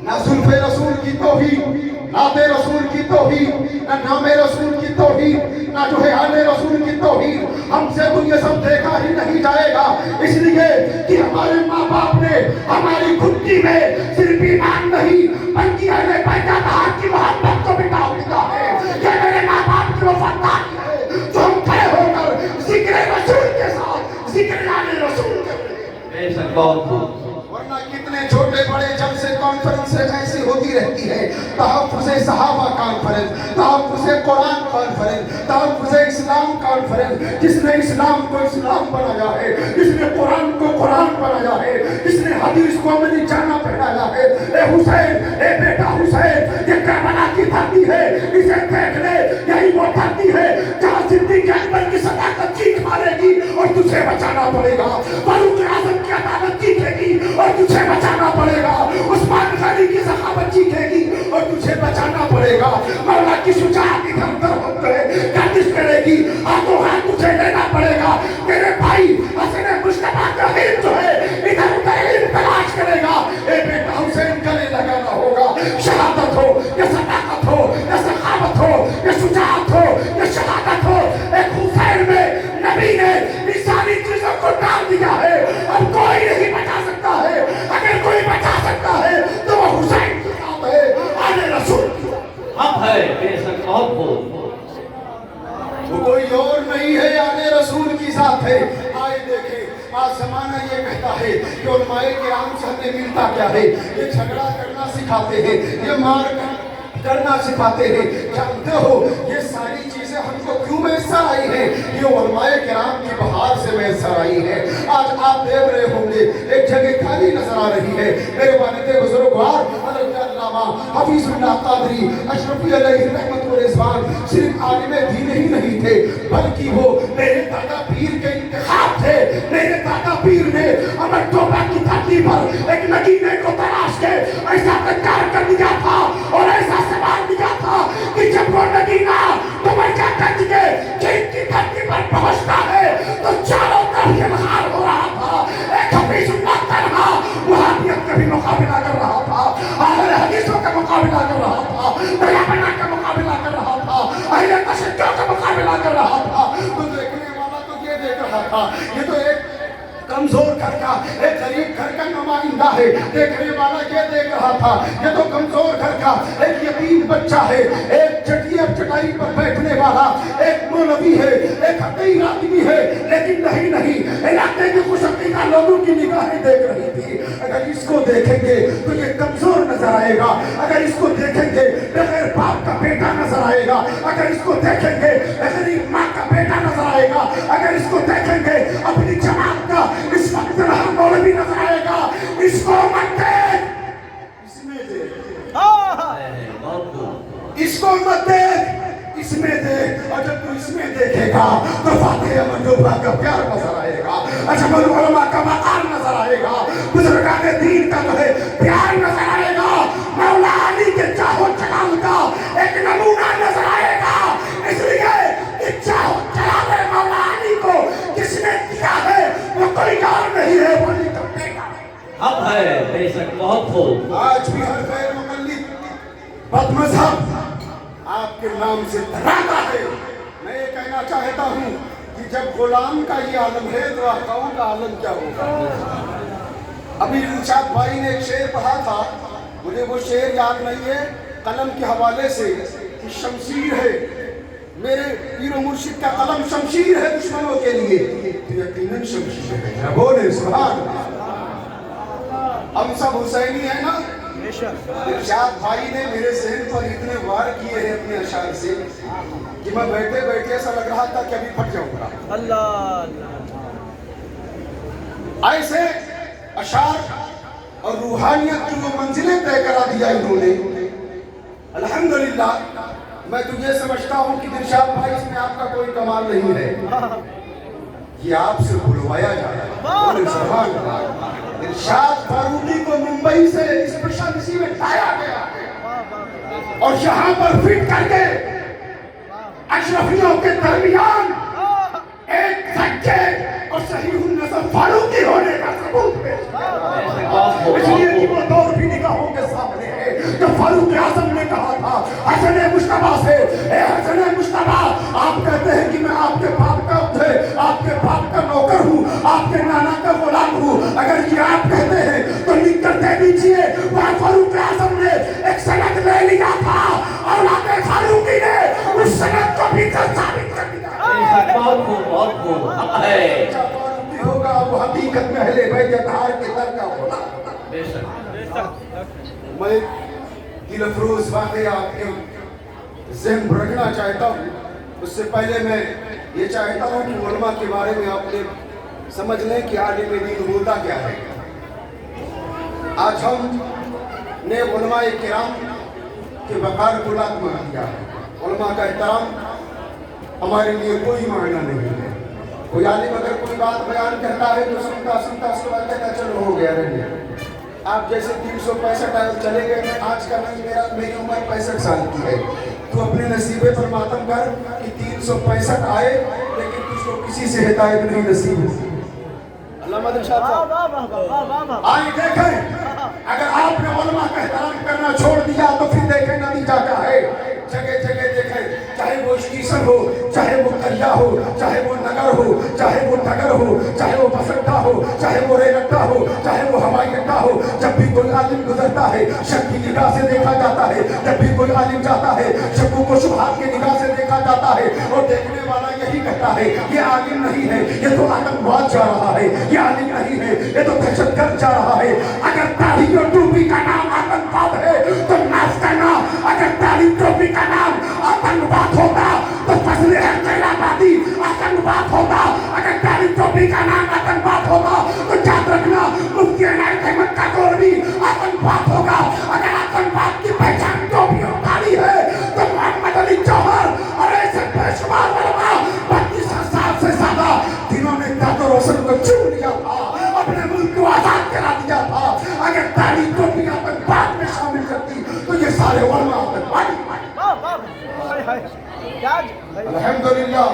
ना जुल्फ़े रसूल की तौहीन, नाते रसूल की तौहीन, ना नामे रसूल की तौहीन, ना जो है आले रसूल की तौहीन, हमसे तो ये सब देखा ही नहीं जाएगा। इसलिए कि हमारे माँ बाप ने हमारी खुदी में सिर्फ ईमान नहीं बल्कि अहले बैत की मोहब्बत को बिठा दिया है। ये मेरे माँ बाप की वफादारी है जो हम खड़े होकर ज़िक्र रसूल के साथ ज़िक्र आले रसूल करते हैं। बेशक बहुत। वरना कितने छोटे बड़े जब से कॉन्फ्रेंस ऐसी होती रहती है, तहफ़्फ़ुज़े सहाबा कॉन्फ्रेंस, तहफ़्फ़ुज़े कुरान कॉन्फ्रेंस, तहफ़्फ़ुज़े इस्लाम कॉन्फ्रेंस। जिसने इस्लाम को इस्लाम बनाया है, जिसने कुरान को कुरान बनाया है, जिसने हदीस को अमली जाना पहनाया है। ए हुसैन, ए बेटा हुसैन, ये करबला की धरती है, इसे देख ले, यही वो धरती है जहाँ सिद्दीक़ अकबर की सदाकत चीख मारेगी और तुझे बचाना पड़ेगा, फारूक आज़म की अदालत चीखेगी और तुझे बचाना पड़ेगा, उस्मान गनी की सखावत चीखेगी और तुझे बचाना पड़ेगा। मौला की शुजाअत इधर उधर होते हैं, गर्दिश करेगी, हाथों हाथ तुझे लेना पड़ेगा। तेरे भाई हसन मुस्तफा का हिल जो है इधर उधर इल्म तलाश करेगा। ए बेटा हुसैन गले लगाना होगा। शहादत हो या सदाकत हो या सखावत हो या शुजाअत हो या शहादत हो, एक हुसैन में नबी ने इस सारी चीजों को डाल दिया है। अब कोई नहीं बचा सकता है। अगर कोई बचा सकता है तो वो हुसैन के साथ है, आने रसूल की। अब है बेशक बहुत खूब। वो कोई और नहीं है, आने रसूल की साथ है। आए देखें, आज जमाना ये कहता है कि उलमाए किराम से हमें मिलता क्या है। ये झगड़ा करना सिखाते हैं, ये मार करना सिखाते हैं। जानते हो ये सारी चीजें हमको क्यों मैसर आई हैं? ये उलमाए किराम की बहार से मैसर आई है। आज आप देख रहे होंगे एक जगह खाली नजर आ रही है। मेरे वालिद बुजुर्गवार हज़रत अल्लामा हफीजुल्लाह कादरी अशरफी अलैहि रहमतुल रिज़वान सिर्फ आलिम दीन ही नहीं थे, बल्कि वो मेरे दादा पीर के इंतखाब थे। मेरे दादा पीर ने अमर तौबा की धरती पर एक नगीने को तलाश के ऐसा तैयार कर दिया था और ऐसा सवाल दिया था कि जब वो नगीना तवज्जो करके चीन की धरती पर पहुंचता है तो चारों तरफ ये बहार हो रहा था। एक हफीजुल्लाह तन्हा वहाबियत का भी मुकाबला कर रहा था, अहले हदीसों का मुकाबला कर रहा था, तैयबना का मुकाबला कर रहा था, अहले तशद्दुद का मुकाबला कर रहा था। तो देखने वाला तो ये देख रहा था, ये तो एक कमजोर घर का, एक गरीब घर का नुमाइंदा है। देखने वाला ये देख रहा था, ये तो कमजोर घर का एक यतीम बच्चा है, एक चटाई पर बैठने वाला एक मौलवी है, एक हकीर आदमी है। लेकिन नहीं, इलाके के खुशअकीदा लोगों की निगाहें देख रही थी। अगर इसको देखेंगे तो ये कमजोर नजर आएगा, अगर इसको देखेंगे बगैर बाप का बेटा नजर आएगा, अगर इसको देखेंगे गरीब माँ का बेटा नजर आएगा, अगर इसको देखेंगे अपनी जमात का इस वक्त हर मौलवी नजर आएगा। इसको मत देख, इसमें देख, इसको मत देख, इसमें देख। और जब तू इसमें देखेगा तो फातिहा मंजूबा का प्यार नजर आएगा, अजमल उलमा का मकाम नजर आएगा, बुजुर्गाने दीन का जो है प्यार नजर आएगा, मौला अली के चाहो चलाल का एक नमूना नजर आएगा। इसलिए कि चाहो चलाल मौला अली को किसने दिया है वो कोई और नहीं है, वली का बेटा। अब है बेशक बहुत खूब। आज भी हर गैर मुकल्लिद बदमज़हब आपके नाम से डराता है। मैं ये कहना चाहता हूँ कि जब गुलाम का ये आलम है तो आकाओं का आलम क्या होगा। अभी इरशाद भाई ने एक शेर पढ़ा था, मुझे वो शेर याद नहीं है, कलम के हवाले से कि शमशीर है मेरे पीर मुर्शिद का कलम, शमशीर है दुश्मनों के लिए, तो यकीनन शमशीर है। बोले सुभान अल्लाह। हम सब हुसैनी है ना। इरशाद भाई ने मेरे ज़हन पर इतने वार किए हैं अपने अशार से कि मैं बैठे बैठे ऐसा लग रहा था कि अभी फट जाऊंगा। ऐसे अशार और रूहानियत की वो मंजिलें तय करा दिया इन्होंने। अल्हम्दुलिल्लाह, मैं तो ये समझता हूँ कि इरशाद भाई इसमें आपका कोई कमाल नहीं है, ये आपसे बुलवाया जा रहा है। इरशाद फारूकी को मुंबई से स्पेशल इसी में लाया गया है और यहाँ पर फिट करके अशरफियों के दरमियान एक सच्चे और सही नस्ल फारूकी होने का सबूत पेश किया। इसलिए कि वो दौर भी निगाहों के सामने है जो फारूक आजम ने कहा था हसन मुश्तबा से, ए हसन मुश्तबा, आप कहते हैं कि मैं आपके बाप का आपके बाप का नौकर हूँ, आपके नाना का गुलाम हूँ। अगर ये आप कहते हैं तो लिख कर दे दीजिए। वह फारूक आजम ने एक सनद ले लिया था और आपके फारूकी ने उस सनद को भी साबित कर दिया। बहुत खूब है। होगा वो हकीकत में अहले बैत अतहार के दर का होना। मैं दिल अफरोज वाक़या आपके ज़हन में रखना चाहता हूँ। उससे पहले मैं ये चाहता हूँ कि उलमा के बारे में आपने समझ लें कि आलिम दीन होता क्या है। आज हम ने उलमा किराम के वक़ार को लात मार दिया है। उलमा का एहतराम हमारे लिए कोई मायना नहीं है। कोई आलिम अगर कोई बात बयान करता है तो सुनता उसके बाद कहता चलो हो गया, रह गया। आप जैसे 365 आए चले गए, मैं आज का नहीं, मेरी उम्र 65 साल की है। तू अपने नसीबे पर मातम कर कि 365 आए लेकिन तुझको किसी से हिदायत नहीं नसीब हुई। आए देखें, अगर आपने उलमा का एहतराम करना छोड़ दिया तो फिर देखें नतीजा क्या है। जगह जगह देखें, चाहे वो स्टेशन हो, चाहे वो करिया हो, चाहे वो नगर हो, चाहे वो नगर हो, चाहे वो बस अड्डा हो, चाहे वो रेल अड्डा हो, चाहे वो हवाई अड्डा हो, जब भी कोई आलिम गुजरता है शक की निगाह से देखा जाता है। जब भी कोई आलिम जाता है शक्कू को शुबहात की निगाह से देखा जाता है। और देखने वाला यही कहता है ये आलिम नहीं है, ये तो आतंकवाद जा रहा है, ये आलिम नहीं है, ये तो दहशतगर्द जा रहा है। अगर दाढ़ी और टोपी का नाम आतंकवाद है तो नाच करना, अगर दाढ़ी टोपी का नाम आतंकवाद होता तो फजले है खैराबादी आतंकवाद होता। अगर दाढ़ी टोपी का नाम आतंकवाद होता तो याद रखना मुफ्ती इनायत अहमद का दौर भी आतंकवाद होगा। अगर आतंकवाद की पहचान टोपी और दाढ़ी है तो मोहम्मद अली जौहर और ऐसे बेशुमार उलमा 32,000 से ज्यादा जिन्होंने दादो रोशन को चुन लिया था, अपने मुल्क को आजाद करा दिया था, अगर दाढ़ी टोपी आतंकवाद में शामिल करती तो ये सारे उलमा आतंकवादी। अल्हम्दुलिल्लाह।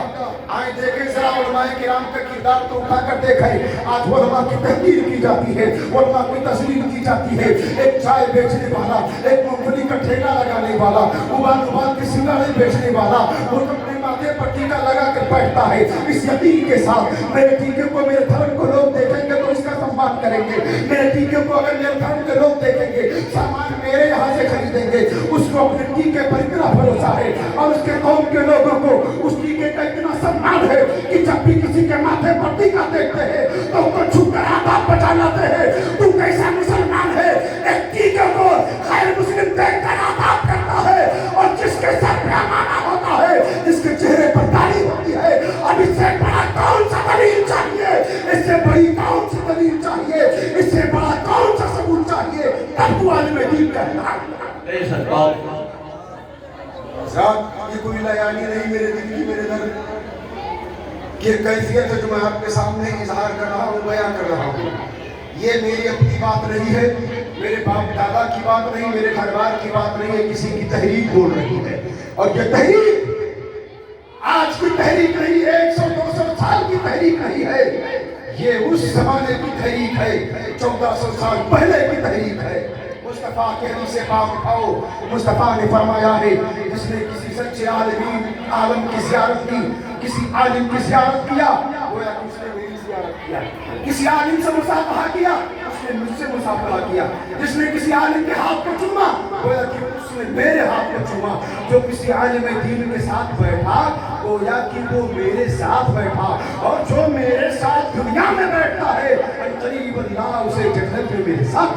आए देखें जरा उलमाए किराम का किरदार तो उठा कर देखें। आज उलमा की तहकीर की जाती है, उलमा की तस्लीम की जाती है। एक चाय बेचने वाला, एक मूंगफली का ठेला लगाने वाला, उबाल के सिंगाड़े बेचने वाला, वो अपने माथे पर टीका लगा कर बैठता है इस यकीन के साथ मेरे टीके को, मेरे धर्म को लोग देखेंगे तो इसका सम्मान करेंगे। मेरे टीके को अगर मेरे धर्म के लोग देखेंगे, सामान मेरे यहाँ से खरीदेंगे। उसको अपने टीके पर इतना भरोसा है और उसके कौम के लोगों को उस टीके का इतना सम्मान है कि जब भी किसी के माथे पर टीका देखते हैं तो उनको छूकर हाथ बचा लाते हैं। तू कैसा मुसलमान है, एक टीके को गैर मुस्लिम देखकर आजाद करता है और जिसके सर पे अमाना होता है, जिसके चेहरे पर दाढ़ी होती है। अब इससे बड़ा कौन सा दलील चाहिए, इससे बड़ी कौन सी दलील चाहिए, इससे बड़ा कौन सा सबूत चाहिए, तब तू आलिम दीन कहलाएगा। ये कोई लयानी नहीं मेरे दिल की, मेरे दर्द की कैफियत है जो मैं आपके सामने इजहार कर रहा हूँ, बयां कर रहा हूँ। ये मेरी अपनी बात नहीं है, मेरे बाप दादा की बात नहीं, मेरे घर बार की बात नहीं है, किसी की तहरीक बोल रही है। और ये तहरीक आज की तहरीक नहीं है, 100-200 साल की तहरीक नहीं है, ये उस जमाने की तहरीक है, 1400 साल पहले की तहरीक है। मुस्तफा के हदीस पाक उठाओ, मुस्तफा ने फरमाया है जिसने किसी सच्चे आलम की ज़ियारत की, किसी आलिम की ज़ियारत किया, गोया कि उसने मेरी ज़ियारत किया। किसी आलिम से मुसाफहा किया, उसने मुझसे मुसाफहा किया। जिसने किसी आलिम के हाथ को चूमा, गोया कि उसने मेरे हाथ को चूमा। जो किसी आलिम दीन के साथ बैठा, गोया कि वो मेरे साथ बैठा। और जो मेरे साथ दुनिया में बैठता है, करीब अल्लाह उसे जन्नत में मेरे साथ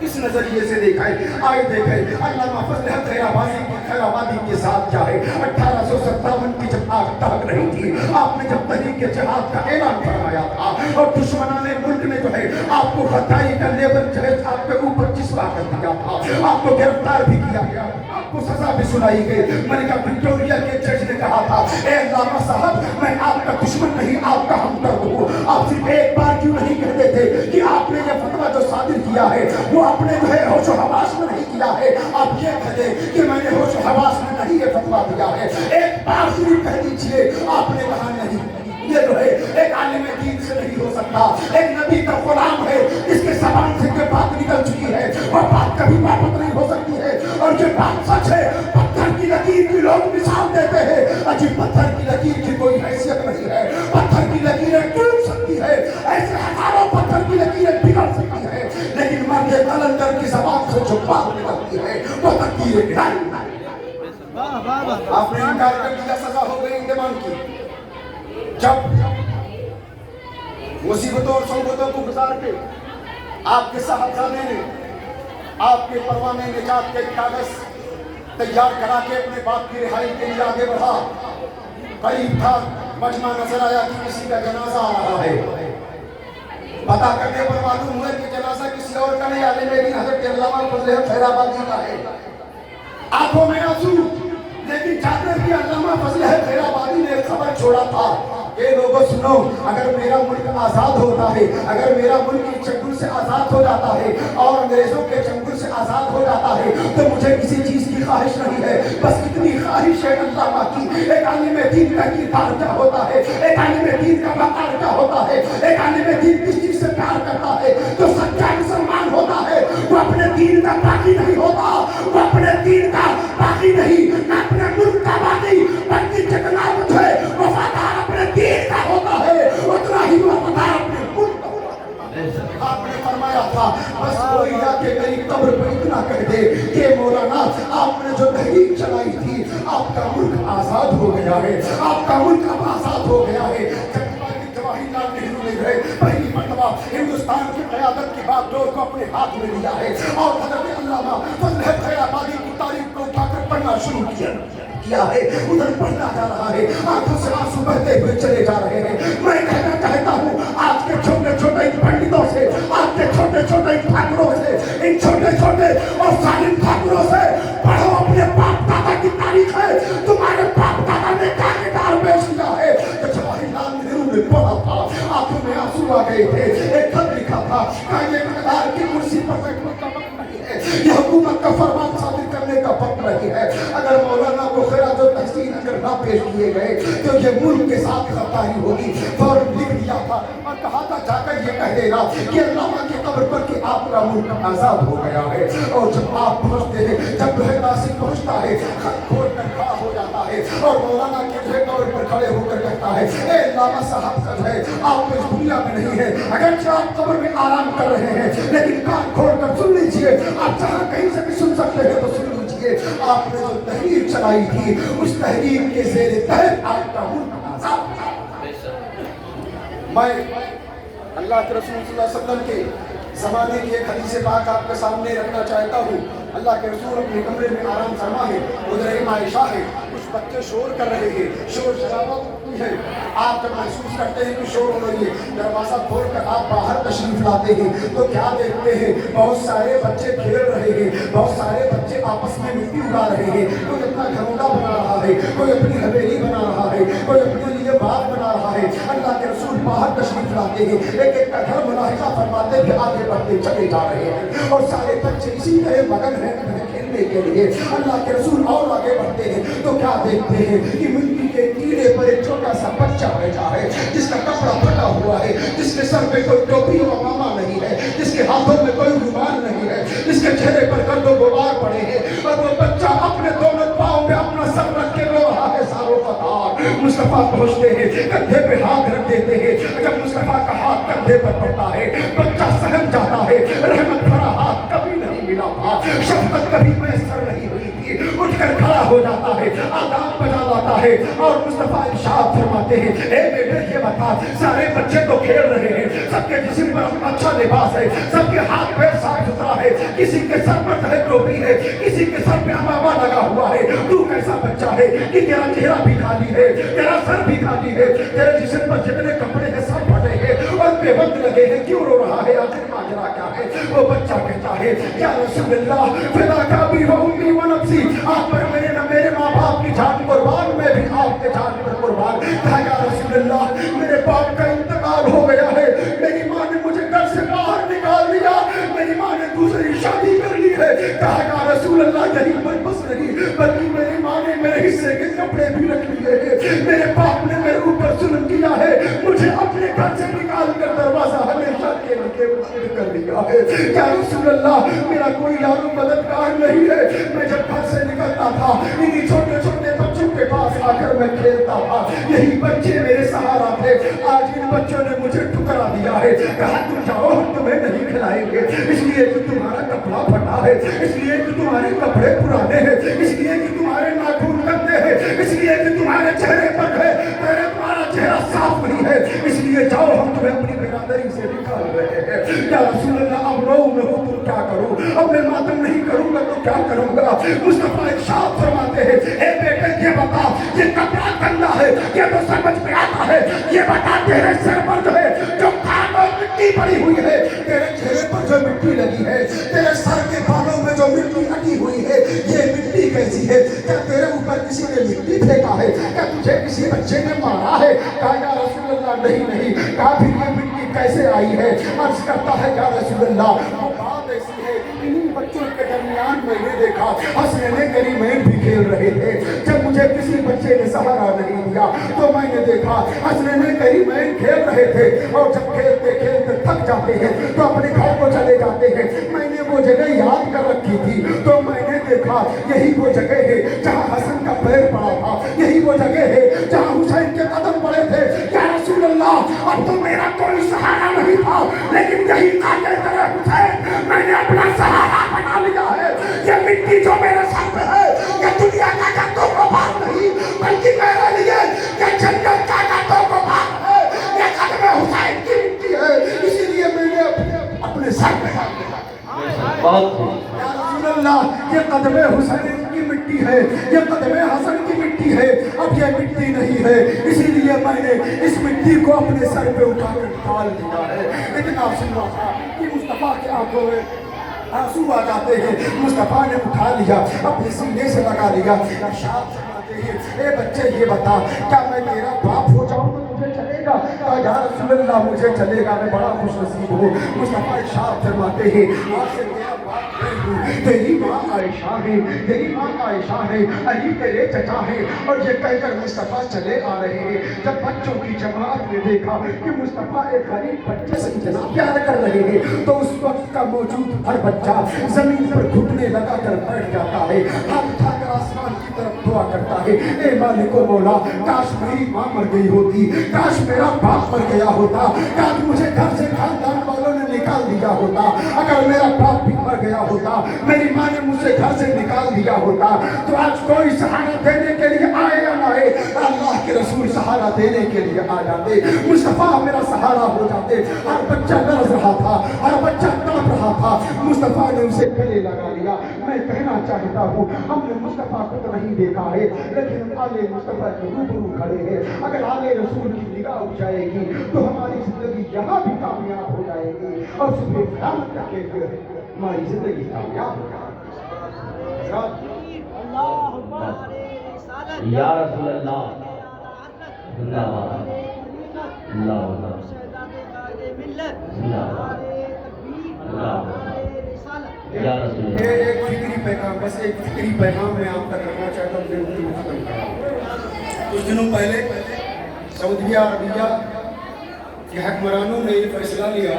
इस नजरिए से देखा है। आए देखे अल्लामा फजल खैराबादी के साथ जाए 1857 की जब आग दहक रही थी, आपने जब तहरीक जिहाद का ऐलान फरमाया था और दुश्मनाने मुल्क ने जो है आपको गद्दारी का लेबल जो है आपके ऊपर चिस्पा कर दिया था, आपको गिरफ्तार भी किया गया, आपको सजा भी सुनाई गई। मलिका विक्टोरिया के जज ने कहा था, ए अल्लामा साहब मैं आपका दुश्मन नहीं आपका हमदर्द हूँ। आप सिर्फ एक बार क्यों नहीं कहते थे कि आपने ये फतवा जो सादिर किया है वो आपने जो है होशो हवास में नहीं किया है, आप ये कहते कि मैंने होशो हवास में नहीं ये फतवा दिया है। एक बार सिर्फ कह दीजिए, आपने कहा नहीं। ये जो है एक आलिम दीन से नहीं हो सकता, एक नबी का गुलाम है, इसके ज़बान से ये बात निकल चुकी है और बात कभी वापस नहीं हो सकती है। और ये बात सच है, पत्थर की लकीर की लोग मिसाल देते हैं, अजी पत्थर की लकीर की कोई हैसियत नहीं है। पत्थर की लकीरें टूट सकती है, ऐसे हजारों पत्थर की लकीरें बिगड़ सकती है, लेकिन मर्द कलंदर की ज़बान से जो बात निकलती है वो तकदीर गिराई। आपने इनकार कर दिया, सजा हो गई इंतकाम की। जब मुसीबतों और संकटों को गुजार के आपके साहबजादे ने आपके परवाने निजात के कागज तैयार करा के अपने बाप की रिहाई के लिए आगे बढ़ा, करीब था मजमा नजर आया कि किसी का जनाजा आ रहा है। पता करने पर मालूम हुआ कि जनाजा किसी और का नहीं, आलिम दीन हज़रत अल्लामा फजल खैराबादी का है। आंखों में आंसू, लेकिन चादर की अल्लामा फजल खैराबादी ने खबर छोड़ा था कि ये लोगों सुनो, अगर मेरा मुल्क आजाद होता है, अगर मेरा मुल्क इस चंगुल से आजाद हो जाता है और अंग्रेजों के चंगुल से आजाद हो जाता है, तो मुझे किसी चीज की ख्वाहिश नहीं है, बस इतनी ख्वाहिश है अल्लाह की। एक आलिम दीन का किरदार क्या होता है, एक आलिम दीन का वक़ार क्या होता है, एक आलिम दीन किस चीज से प्यार करता है, जो सच्चा मुसलमान होता है वो अपने दीन का बाकी नहीं होता, वो अपने दीन का बाकी नहीं, ना अपने मुल्क का बाकी, बल्कि जितना मुझे वफादार अपने दीन का होता है उतना ही वफादार अपने मुल्क का होता है। आपने फरमाया था बस कोई आके मेरी कब्र पर इतना कह दे कि मौलाना आपने जो तहरीक चलाई थी आपका मुल्क आजाद हो गया है, आपका मुल्क अब आजाद हो गया है। जवाहरलाल नेहरू ने गए पहली मर्तबा हिंदुस्तान की क़यादत की बागडोर को अपने हाथ में लिया है और हज़रत अल्लामा फजल खैराबादी की तारीख को उठाकर पढ़ना शुरू किया है, उधर पढ़ता जा रहा है, आंखों से आंसू बहते हुए चले जा रहे हैं। मैं कहना चाहता हूँ आज के छोटे छोटे पंडितों से, आज के छोटे छोटे ठाकुरों से, इन छोटे छोटे और सालिम ठाकुरों से पढ़ो, अपने बाप दादा की तारीख है, तुम्हारे बाप दादा ने क्या किताब पेश किया है। तो जवाहरलाल नेहरू ने पढ़ा था, आंखों में आंसू आ गए थे, एक खत लिखा था कि ये इक़्तिदार की कुर्सी पर बैठने का वक्त नहीं है, ये हुकूमत का फरमान साबित करने का वक्त नहीं है। अगर मौलाना को खैरात और तहसीन अगर ना पेश किए गए तो ये मुल्क के साथ गद्दारी होगी। फौरन लिख दिया था और कहा था जाकर ये कह देना कि अल्लामा की कब्र पर कि आपका मुल्क आजाद हो गया है। और जब आप पहुंचते हैं, जब जो है नासिक पहुंचता है, खत खोल कर खड़ा हो जाता है और मौलाना के जो है कब्र पर खड़े होकर कहता है, ए अल्लामा साहब का जो है आप तो इस दुनिया में नहीं है, अगर आप कब्र में आराम कर रहे हैं, लेकिन कान खोल कर सुन लीजिए, आप जहाँ कहीं से भी सुन सकते हैं तो सुन लीजिए। आपने जो तहरीर चलाई थी उस तहरीर के ज़ेरे तहत आपका मुल्क आजाद था। मैं अल्लाह के रसूल सल्लल्लाहु अलैहि वसल्लम के ज़माने की एक हदीस पाक आपके सामने रखना चाहता हूँ। अल्लाह के रसूल अपने कमरे में आराम फरमा है, उधर एक आयशा है, कुछ बच्चे शोर कर रहे हैं, शोर शराबा है। आप जब महसूस करते हैं कि शोर हो रही है, दरवाजा खोल कर आप बाहर तशरीफ लाते हैं तो क्या देखते हैं, बहुत सारे बच्चे खेल रहे हैं, बहुत सारे बच्चे आपस में मिट्टी उड़ा रहे हैं, कोई अपना घरौंदा बना रहा है, कोई अपनी हवेली बना रहा है, कोई अपने लिए बाग बना रहा है। अल्लाह के रसूल बाहर तशरीफ लाते हैं, एक एक का घर मुलाहिजा फरमाते हैं, आगे बढ़ते चले जा रहे हैं और सारे बच्चे इसी तरह मगन है खेलने के लिए। अल्लाह के रसूल और आगे बढ़ते हैं तो क्या देखते हैं कि मिट्टी के कीड़े पर एक छोटा सा बच्चा बैठा है, जिसका कपड़ा फटा हुआ है, जिसके सर पे कोई टोपी और मामा नहीं है, जिसके हाथों में कोई रुमाल नहीं है, जिसके चेहरे पर गर्दो गुबार पड़े हैं और वो बच्चा अपने दोनों पाँव में अपना सर रख के रो रहा है। सारों का मुस्तफा पहुंचते हैं, कंधे पे हाथ रख देते हैं, जब मुस्तफा का हाथ कंधे पर पड़ता है बच्चा सहम जाता है। रहमत भरा हाथ कभी नहीं मिला था, शफकत कभी मैसर नहीं हुई थी, उठकर खड़ा हो जाता है, आदाब बजा लाता है और मुस्तफा इरशाद फरमाते हैं, ए बेटे ये बता, सारे बच्चे तो खेल रहे हैं, सबके जिस्म पर अच्छा लिबास है, सबके हाथ पैर साफ सुथरा है, किसी के सर पर तले टोपी है, किसी के सर पे अमामा लगा हुआ है, तू कैसा बच्चा है कि तेरा चेहरा भी खाली है, तेरा सर भी खाली है, तेरे जिस्म पर जितने कपड़े हैं सब फटे हैं और बेबंद लगे हैं, क्यों रो रहा है, आखिर माजरा क्या है। वो बच्चा कहता है, या रसूलल्लाह फिदा का भी व उम्मी व नफ्सी, आप पर मेरे माँ बाप की जान कुर्बान, मैं भी आपके जान पर कुर्बान। कहा, या रसूलल्लाह मेरे बाप का इंतकाल हो गया है, मेरी माँ ने मुझे घर से बाहर निकाल दिया, मेरी माँ ने दूसरी शादी कर ली है। कहा, या रसूलल्लाह यही बस नहीं, बल्कि मेरी माँ ने मेरे हिस्से के कपड़े भी रख लिए हैं, मेरे बाप ने मेरे ऊपर जुल्म किया है, मुझे अपने घर से निकाल कर दरवाजा हमेशा के लिए बंद कर दिया है। या रसूलल्लाह मेरा कोई यारो मददगार नहीं है, मैं जब घर से निकलता था इन्हीं छोटे छोटे बच्चों के पास आकर मैं खेलता था, यही बच्चे मेरे सहारा थे। आज इन बच्चों ने मुझे ठुकरा दिया है, कहा तुम जाओ हम तुम्हें नहीं खिलाएंगे, इसलिए कि तुम्हारा कपड़ा फटा है, इसलिए कि तुम्हारे कपड़े पुराने हैं, इसलिए कि तुम्हारे नाखून गंदे हैं, इसलिए कि तुम्हारे चेहरे पर है, तुम्हारा चेहरा साफ नहीं है, इसलिए जाओ हम तुम्हें अपनी बिरादरी से निकाल रहे हैं। या रसूलल्लाह अब रो न हो तो क्या करूं, अब मैं मातम नहीं करूंगा तो क्या करूंगा। मुस्तफा इरशाद फरमाते हैं, ए बेटे ये बता, ये कपड़ा गंदा है, ये तो समझ में आता है, ये बता तेरे सर पर जो है जो खान और मिट्टी पड़ी हुई है, तेरे चेहरे पर जो मिट्टी लगी है, तेरे सर के बालों में जो मिट्टी लगी हुई है, ये मिट्टी कैसी है, क्या तेरे ऊपर किसी ने मिट्टी फेंका है, क्या तुझे किसी बच्चे ने मारा है। कहा, या रसूल नहीं नहीं, कहा फिर ये मिट्टी कैसे आई है? अर्ज करता है या रसूल अल्लाह, वो बात ऐसी है, इन्हीं बच्चों के दरमियान मैंने देखा हंसने करीमैन भी खेल रहे थे। जब मुझे किसी बच्चे ने सहारा नहीं दिया तो मैंने देखा हंसने करीमैन खेल रहे थे, और जब खेलते खेलते थक जाते हैं तो अपने घर को चले जाते हैं। मैंने वो जगह याद कर रखी थी, तो मैंने देखा यही वो जगह है जहाँ हसन का पैर पड़ा था, यही वो जगह है जहाँ हुसैन के कदम पड़े थे। या रसूल अल्लाह, अब तो मेरा कोई सहारा नहीं था, लेकिन यही काटे तेरे हुसैन मैंने अपना सहारा बना लिया है। ये मिट्टी जो मेरे सर पे है, ये दुनिया का गद्दों को भाग नहीं, बल्कि मेरे लिए ये जन्नत का गद्दों को भाग है। ये कदम हुसैन की मिट्टी है, इसीलिए मैंने अपने सर पे रख दिया। बहुत या रसूल अल्लाह, ये कदम हुसैन की मिट्टी है, ये कदम हसन की मिट्टी है, अब ये मिट्टी नहीं है, इसीलिए मैंने इस मिट्टी को अपने सर पे उठाकर निकाल दिया है। इतना सुना था कि मुस्तफा की आंखों में आंसू आ जाते हैं। मुस्तफा ने उठा लिया, अपने सीने से लगा लिया, इरशाद फरमाते हैं, ए बच्चे ये बता, क्या मैं तेरा बाप हो जाऊं तो मुझे चलेगा? या रसूल अल्लाह, मुझे चलेगा, मैं बड़ा खुश नसीब हूँ। मुस्तफा इरशाद फरमाते हैं, आज से तेरा बाप मैं हूँ, तेरी माँ आयशा है, तेरी माँ आयशा है, अली तेरे चचा है। और ये कहकर मुस्तफा चले आ रहे हैं। जब बच्चों की जमात ने देखा कि मुस्तफा एक गरीब बच्चे से इतना प्यार कर रहे हैं, तो उस वक्त का मौजूद हर बच्चा जमीन पर घुटने लगा कर बैठ जाता है, हाथ उठाकर आसमान की तरफ दुआ करता है, ए मालिक ओ मौला, काश मेरी माँ मर गई होती, काश मेरा बाप मर गया होता, काश मुझे घर से खानदान वालों ने निकाल दिया होता, अगर मेरा बाप भी मर गया होता, मेरी माँ ने मुझे घर से निकाल दिया होता, तो आज कोई सहारा देने के लिए आए या ना आए, अल्लाह के रसूल सहारा देने के लिए आ जाते, मुस्तफा मेरा सहारा हो जाते। हर बच्चा लड़ रहा था, हर बच्चा तड़प रहा था, मुस्तफा ने उसे गले लगा लिया। मैं कहना चाहता हूँ, हमने मुस्तफा को तो नहीं देखा है, लेकिन आले मुस्तफा के रूबरू खड़े हैं। अगर आले रसूल की निगाह उठ जाएगी तो हमारी जिंदगी यहाँ भी कामयाब हो जाएगी, और सुबह क़यामत तक हमारी जिंदगी कामयाब हो जाएगी। या रसूल अल्लाह, या रसूल अल्लाह। एक फिक्री पैगाम, बस एक फिक्री पैगाम मैं आप तक रखना चाहता हूँ, फिर खत्म करा। कुछ दिनों पहले सऊदी अरबिया के हुक्मरानों ने ये फैसला लिया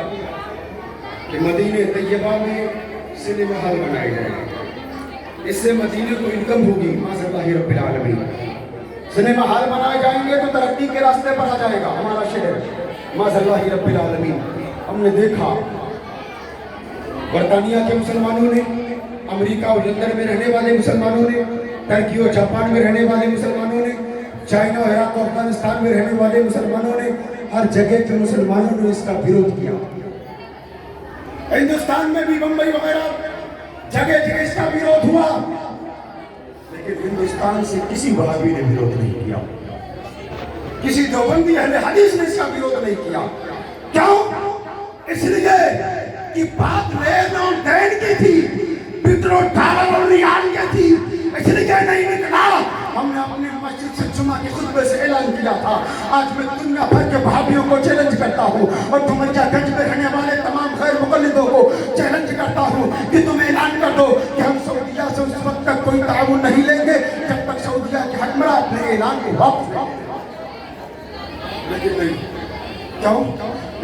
कि मदीने तैयबा में सिनेमा हॉल बनाए जाएंगे, इससे मदीने को इनकम होगी। माज़अल्लाह रब्बिल आलमीन, सिनेमा हॉल बनाए जाएंगे तो तरक्की के रास्ते पर आ जाएगा हमारा शहर। माज़अल्लाह रब्बिल आलमीन, हमने देखा बरतानिया के मुसलमानों ने, अमेरिका और लंदन में रहने वाले मुसलमानों ने, टर्की और जापान में रहने वाले मुसलमानों ने, चाइना और इराक और अफगानिस्तान में रहने वाले मुसलमानों ने, हर जगह के मुसलमानों ने इसका विरोध किया। हिंदुस्तान में भी मुंबई वगैरह जगह जगह इसका विरोध हुआ, लेकिन हिंदुस्तान से किसी वहाबी ने विरोध नहीं किया, किसी देवबंदी अहले हदीस ने इसका विरोध नहीं किया। क्यों? इसलिए कि बात लेन और देन की थी, $18 की थी, इसलिए नहीं निकला। हमने अपनी मस्जिद से जुमा के खुतबे से ऐलान किया था, आज मैं दुनिया भर के भाइयों को चैलेंज करता हूँ और डुमरियागंज में रहने वाले तमाम गैर मुक़ल्लिदों को चैलेंज करता हूँ कि तुम ऐलान कर दो कि हम सऊदीया से उस वक्त तक कोई ताउन नहीं लेंगे जब तक सऊदीया के हुक्मरान अपने ऐलान को वापस लें। लेकिन नहीं, क्यों?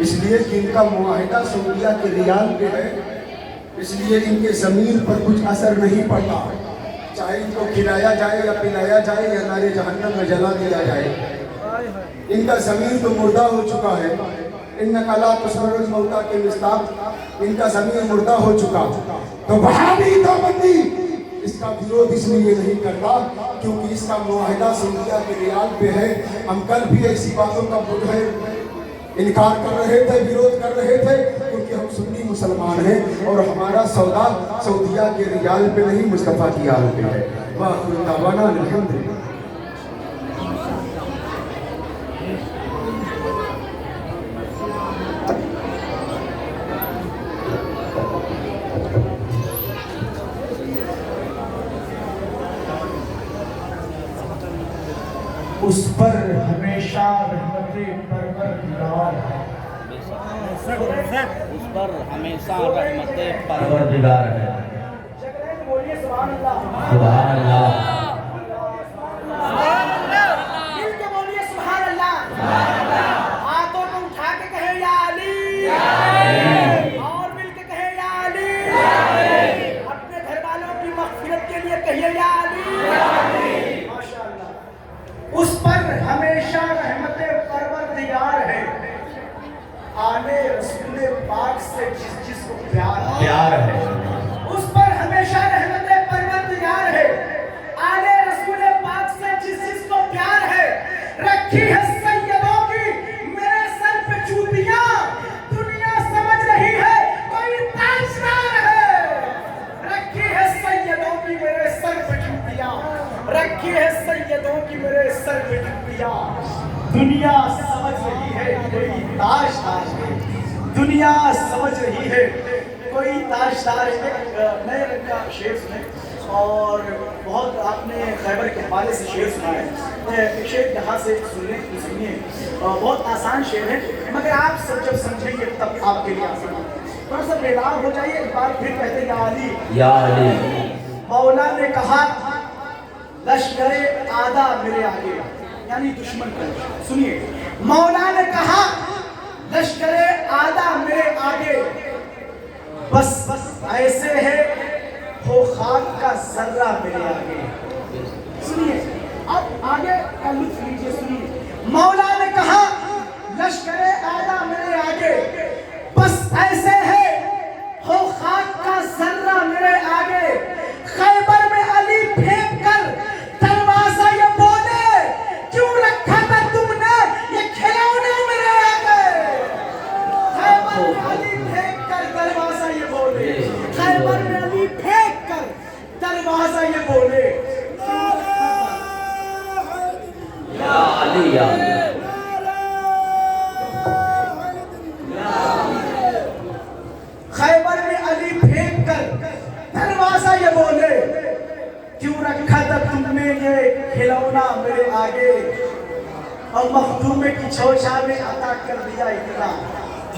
इसलिए कि इनका मुआहिदा सऊदीया के रियाल पे है, इसलिए इनके ज़मीन पर कुछ असर नहीं पड़ता, चाहे इनको खिलाया जाए या पिलाया जाए या नारे जहन्नम में जला दिया जाए। इनका ज़मीन तो मुर्दा हो चुका है, इन्नका ला तुस्मरुल मौता के मिस्ताक, इनका ज़मीन मुर्दा हो चुका। तो वहाबी देवबंदी इसका विरोध इसलिए नहीं करता क्योंकि इसका मुआहिदा सऊदीया के रियाल पे है। हम कल भी ऐसी बातों का इनकार कर रहे थे, विरोध कर रहे थे, क्योंकि हम सुन्नी मुसलमान हैं और हमारा सौदा सऊदीया के रियाल पे नहीं, मुस्तफ़ा की आल पे है। वाखिर दावाना अल्हम्दुलिल्लाह। उस पर हमेशा रहमतें परवरदिगार है। उस पर हमेशा रहमत परवरदिगार है। शकरैन बोलिए सुभान अल्लाह। सुभान अल्लाह। मिल के बोलिए सुभान अल्लाह। हाथों को उठा के कहे या अली, और मिल के कहे या अली। अपने घर वालों की मग़फ़िरत के लिए कहिए या अली। माशाअल्लाह। उस पर हमेशा रहमत परवरदिगार है। आले रसूल पाक से जिसको प्यार है, उस पर हमेशा रहमत परवरदिगार है। आले रसूल पाक से जिसको प्यार है। रखी है सैयदों की मेरे सर पे चूतियां, दुनिया समझ रही है कोई ताजदार है। रखी है सैयदों की मेरे सर पे चूतियां, रखी है सैयदों की मेरे सर पे चूतियां। दुनिया समझ रही है कोई ताजदार है, दुनिया समझ रही है कोई ताजदार है। नए रंग का शेर सुने, और बहुत आपने खैबर के हवाले से शेर सुना है। एक शेर यहाँ से सुनिए, बहुत आसान शेर है, मगर आप सब जब समझेंगे तब आपके लिए आसान है। थोड़ा सा बेदार हो जाइए, एक बार फिर कहते हैं या अली, या अली। मौला ने कहा लश्करे आदा मेरे आगे, यानी दुश्मन का। सुनिए, मौला ने कहा लश्करे आदा मेरे आगे, बस ऐसे है हो खाक का जर्रा मेरे आगे। सुनिए, अब आगे का लुत्फ लीजिए। सुनिए, मौला ने कहा लश्करे आदा मेरे आगे, बस ऐसे है हो खाक का जर्रा मेरे आगे। खैबर में अली फेंक कर दरवाजा ये बोले, क्यों रखा था तुमने ये खिलौना मेरे आगे। खैबर में अली फेंक कर दरवाजा ये बोले, खैबर में अली फेंक कर दरवाजा ये बोले। या अली, या अली। खैबर में अली फेंक कर दरवाजा ये बोले, क्यों रखा था तुमने ये खिलौना मेरे आगे, और मखदूमे की छौछा में अता कर दिया इतना।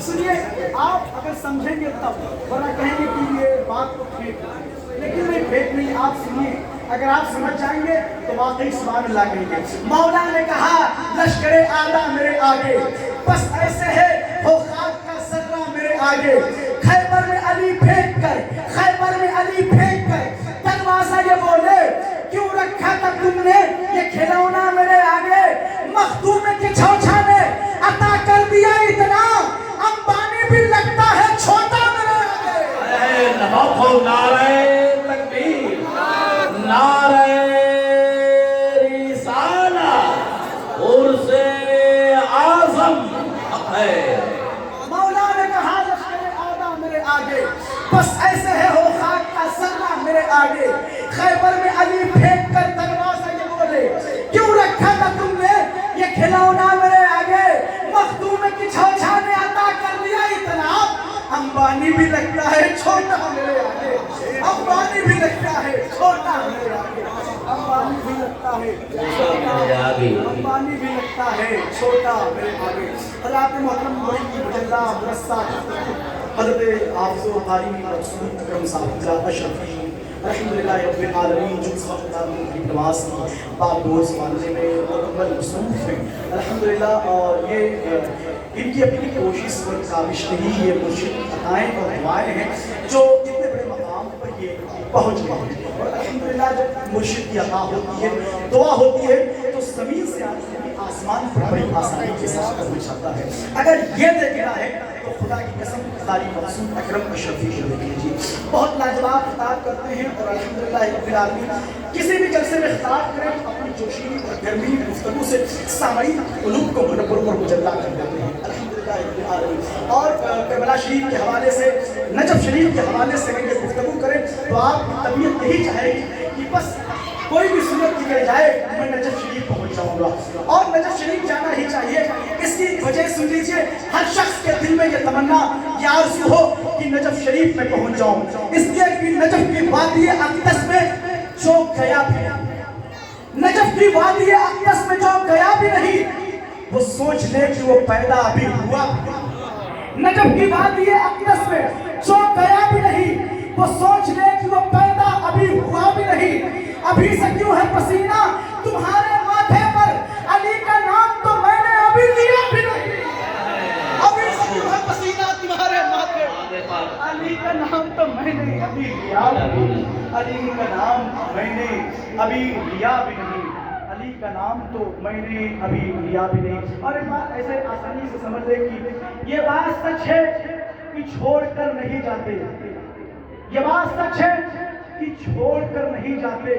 सुनिए, आप अगर समझेंगे तब, वरना कहेंगे कि ये बात तो फेक है, लेकिन नहीं फेक नहीं। आप सुनिए, अगर आप समझ जाएंगे तो वाकई सुभान अल्लाह कहेंगे। मौला ने कहा लश्करे आदा मेरे आगे, बस ऐसे है हो खाक का सर्रा मेरे आगे। खैबर में अली फेंक कर, खैबर में अली फेंक कर दरवाजा ये बोले, क्यों रखा था तुमने ये खिलौना मेरे आगे, मखदूमे की छौछा में अता कर दिया इतना, अंबानी भी लगता है छोटा मेरे आगे। नारे तकबीर, नारे रिसालत, उर्से आज़म है। मौला ने कहा लश्करे आदा मेरे आगे, बस ऐसे है हो खाक का सर्रा मेरे आगे। खैबर में अली फेंक कर दरवाजा ये बोले, क्यों रखा था तुमने ये खिलौना मेरे आगे, मखदूमे की छौछा ने अता कर दिया इतना, अंबानी भी लगता है छोटा मेरे आगे। अंबानी भी लगता है छोटा मेरे आगे, अंबानी भी लगता है छोटा, अंबानी भी लगता है छोटा मेरे आगे। हज़रात मोहतरम मुजल्ला मुरस्सा हज़रत हाफ़िज़ कारी रसूल अकरम साहब अशरफी अल्हम्दुलिल्लाह रब्बिल आलमीन, जो सबका नमाज बाबोस मानने में मुकम्मल मसरूफ़ है अल्हम्दुलिल्लाह। और ये इनकी अपनी कोशिश और काविश नहीं, ये मुर्शिद अताएँ और दुआएँ हैं जो इतने बड़े मकाम पर ये पहुँच गए। और अल्हम्दुलिल्लाह जब मुर्शिद की अता होती है, दुआ होती है, तो ज़मीन से आसमान पर बड़ी आसानी के साथ पहुँच जाता है। अगर ये देखना है तो खुदा की कसम कारी मकसूद अकरम अशरफी को देख लीजिए, बहुत लाजवाब खिताब करते हैं। और अल्हम्दुलिल्लाह रब्बिल आलमीन किसी भी जलसे में खिताब करें तो अपनी जोशीली और गर्मी गुफ्तगू से सामईन क़ुलूब को मुनव्वर और मुजल्ला कर देते हैं अल्हम्दुलिल्लाह रब्बिल आलमीन। और करबला शरीफ के हवाले से, नजफ शरीफ के हवाले से अगर ये गुफ्तगू करें तो आपकी तबीयत यही चाहेगी कि बस कोई भी सूरत निकल जाए मैं नजफ शरीफ पहुंच जाऊंगा। और नजफ शरीफ जाना ही चाहिए। इसकी वजह सुन लीजिए, हर शख्स के दिल में ये तमन्ना, ये आरज़ू हो कि नजफ शरीफ में पहुंच जाऊं, इसलिए कि नजफ की वादी अक़दस में जो गया भी, नजफ की वादी अक़दस में जो गया भी नहीं, वो सोच ले कि वो पैदा अभी हुआ भी नहीं। नजफ की वादी अक़दस में जो गया भी नहीं, वो सोच ले कि वो पैदा अभी हुआ भी नहीं। अभी से क्यों है पसीना तुम्हारे माथे पर, अली का नाम तो मैंने अभी लिया भी नहीं। अभी से क्यों है पसीना तुम्हारे माथे पर, अली का नाम तो मैंने अभी लिया भी नहीं। अली का नाम मैंने अभी लिया भी नहीं। अली का नाम तो मैंने अभी लिया भी नहीं। और एक बात ऐसे आसानी से समझ ले कि ये बात सच है कि छोड़ कर नहीं जाते, ये बात सच है कि छोड़ कर नहीं जाते,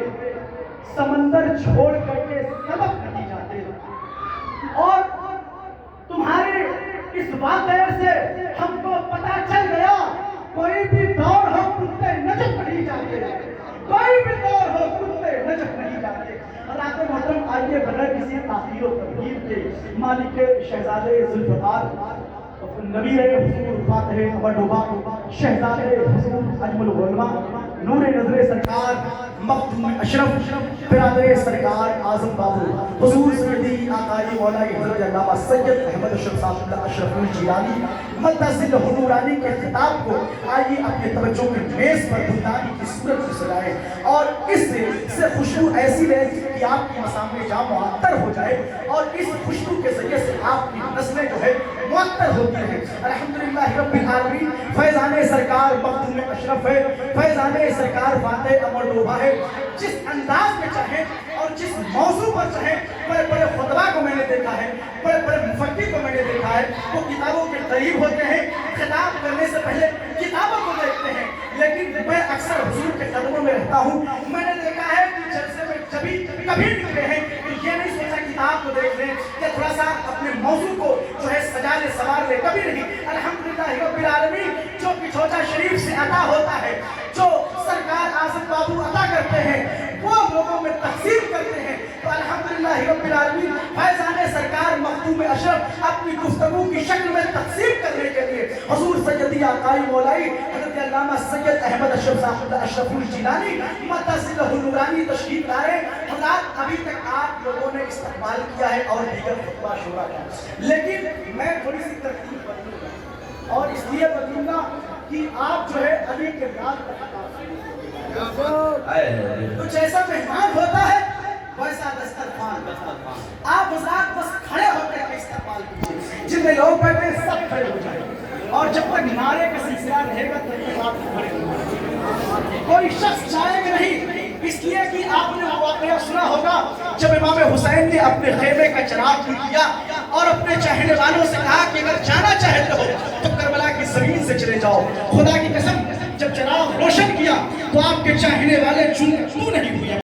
समंदर छोड़ करके सबक नहीं जाते। और तुम्हारे इस वाक़ये से हमको पता चल गया, कोई भी दौर हो कुत्ते नजफ नहीं जाते, कोई भी दौर हो कुत्ते नजफ नहीं जाते। और आगे मोहतरम आइए बगैर किसी ताख़ीर और तबदील के मालिक शहजादे ज़ुल्फ़िकार नबी हुज़ूर फ़ातिह अबडोबा शहजादे हुज़ूर अजमल उलमा नूर नज़र सरकार मखदूम अशरफ बिरादर सरकार आज़म बाबू हुज़ूर सैयदी आकाई मौलाई हज़रत अल्लामा सैयद अहमद अशरफ साहब अशरफुल जिलानी मद्दसिल हुनूरानी के खिताब को आइए अपने तवज्जो की मेज़ पर फुलदानी की सूरत में सजाएं और इससे खुशबू ऐसी रहे कि आपकी मसामे जा मुअत्तर हो जाए और इस खुशबू के ज़रिए से आपकी नस्लें जो है मुअत्तर होती रहे। अल्हम्दुलिल्लाह रब्बिल आलमीन। फैज़ाने सरकार मखदूम अशरफ है, फैज़ाने सरकार फ़ातिह अबडोबा है। जिस अंदाज में चाहे और जिस मौजू पर चाहे, बड़े बड़े खुतबा को मैंने देखा है, बड़े बड़े मुफक्किर को मैंने देखा है, वो किताबों के करीब होते हैं, खिताब करने से पहले किताबों को देखते हैं। लेकिन मैं अक्सर हुजूर के कदमों में रहता हूँ, मैंने देखा है कि जलसे में कभी निकले हैं तो ये नहीं सोचा किताब को देख लें या थोड़ा सा अपने मौजू को जो है सजा ले सवार ले, कभी नहीं। अल्हम्दुलिल्लाह रब्बिल आलमीन। जो पिछोजा शरीफ से अता होता है, जो सरकार आज़म बाबू अता करते हैं, वो लोगों में तकसीम करते हैं। तो अल्हम्दुलिल्लाह रब्बिल आलमीन फैज़ाने सरकार मखदूम अशरफ अपनी गुफ्तगू की शक्ल में तकसीम करने के लिए हुज़ूर सैयदी आकाई मौलाई हज़रत अल्लामा सैयद अहमद अशरफ साहब अशरफुल जिलानी मद्दसिल हुनूरानी तशरीफ लाए। हज़रात अभी तक आप लोगों ने इस्तक़बाल किया है और दीगर खुतबा शुरा का, लेकिन मैं थोड़ी सी तरतीब बदलूंगा और इसलिए बदलूंगा कि आप जो है अली के नाम तो जैसा मेहमान होता है वैसा दस्तरखान। आप हज़रात बस खड़े होकर के इस्तक़बाल कीजिए, जितने लोग बैठे सब खड़े हो जाए और जब तक नारे का सिलसिला रहेगा तब तक आप खड़े हो। कोई शख्स जाएगा नहीं, इसलिए कि आपने वो वाक़या सुना होगा जब इमाम हुसैन ने अपने खेमे का चिराग किया और अपने चाहने वालों से कहा कि अगर जाना चाहते हो तो करबला की ज़मीन से चले जाओ। खुदा की कसम जब चिराग रोशन किया तो आपके चाहने वाले चूं नहीं हुए।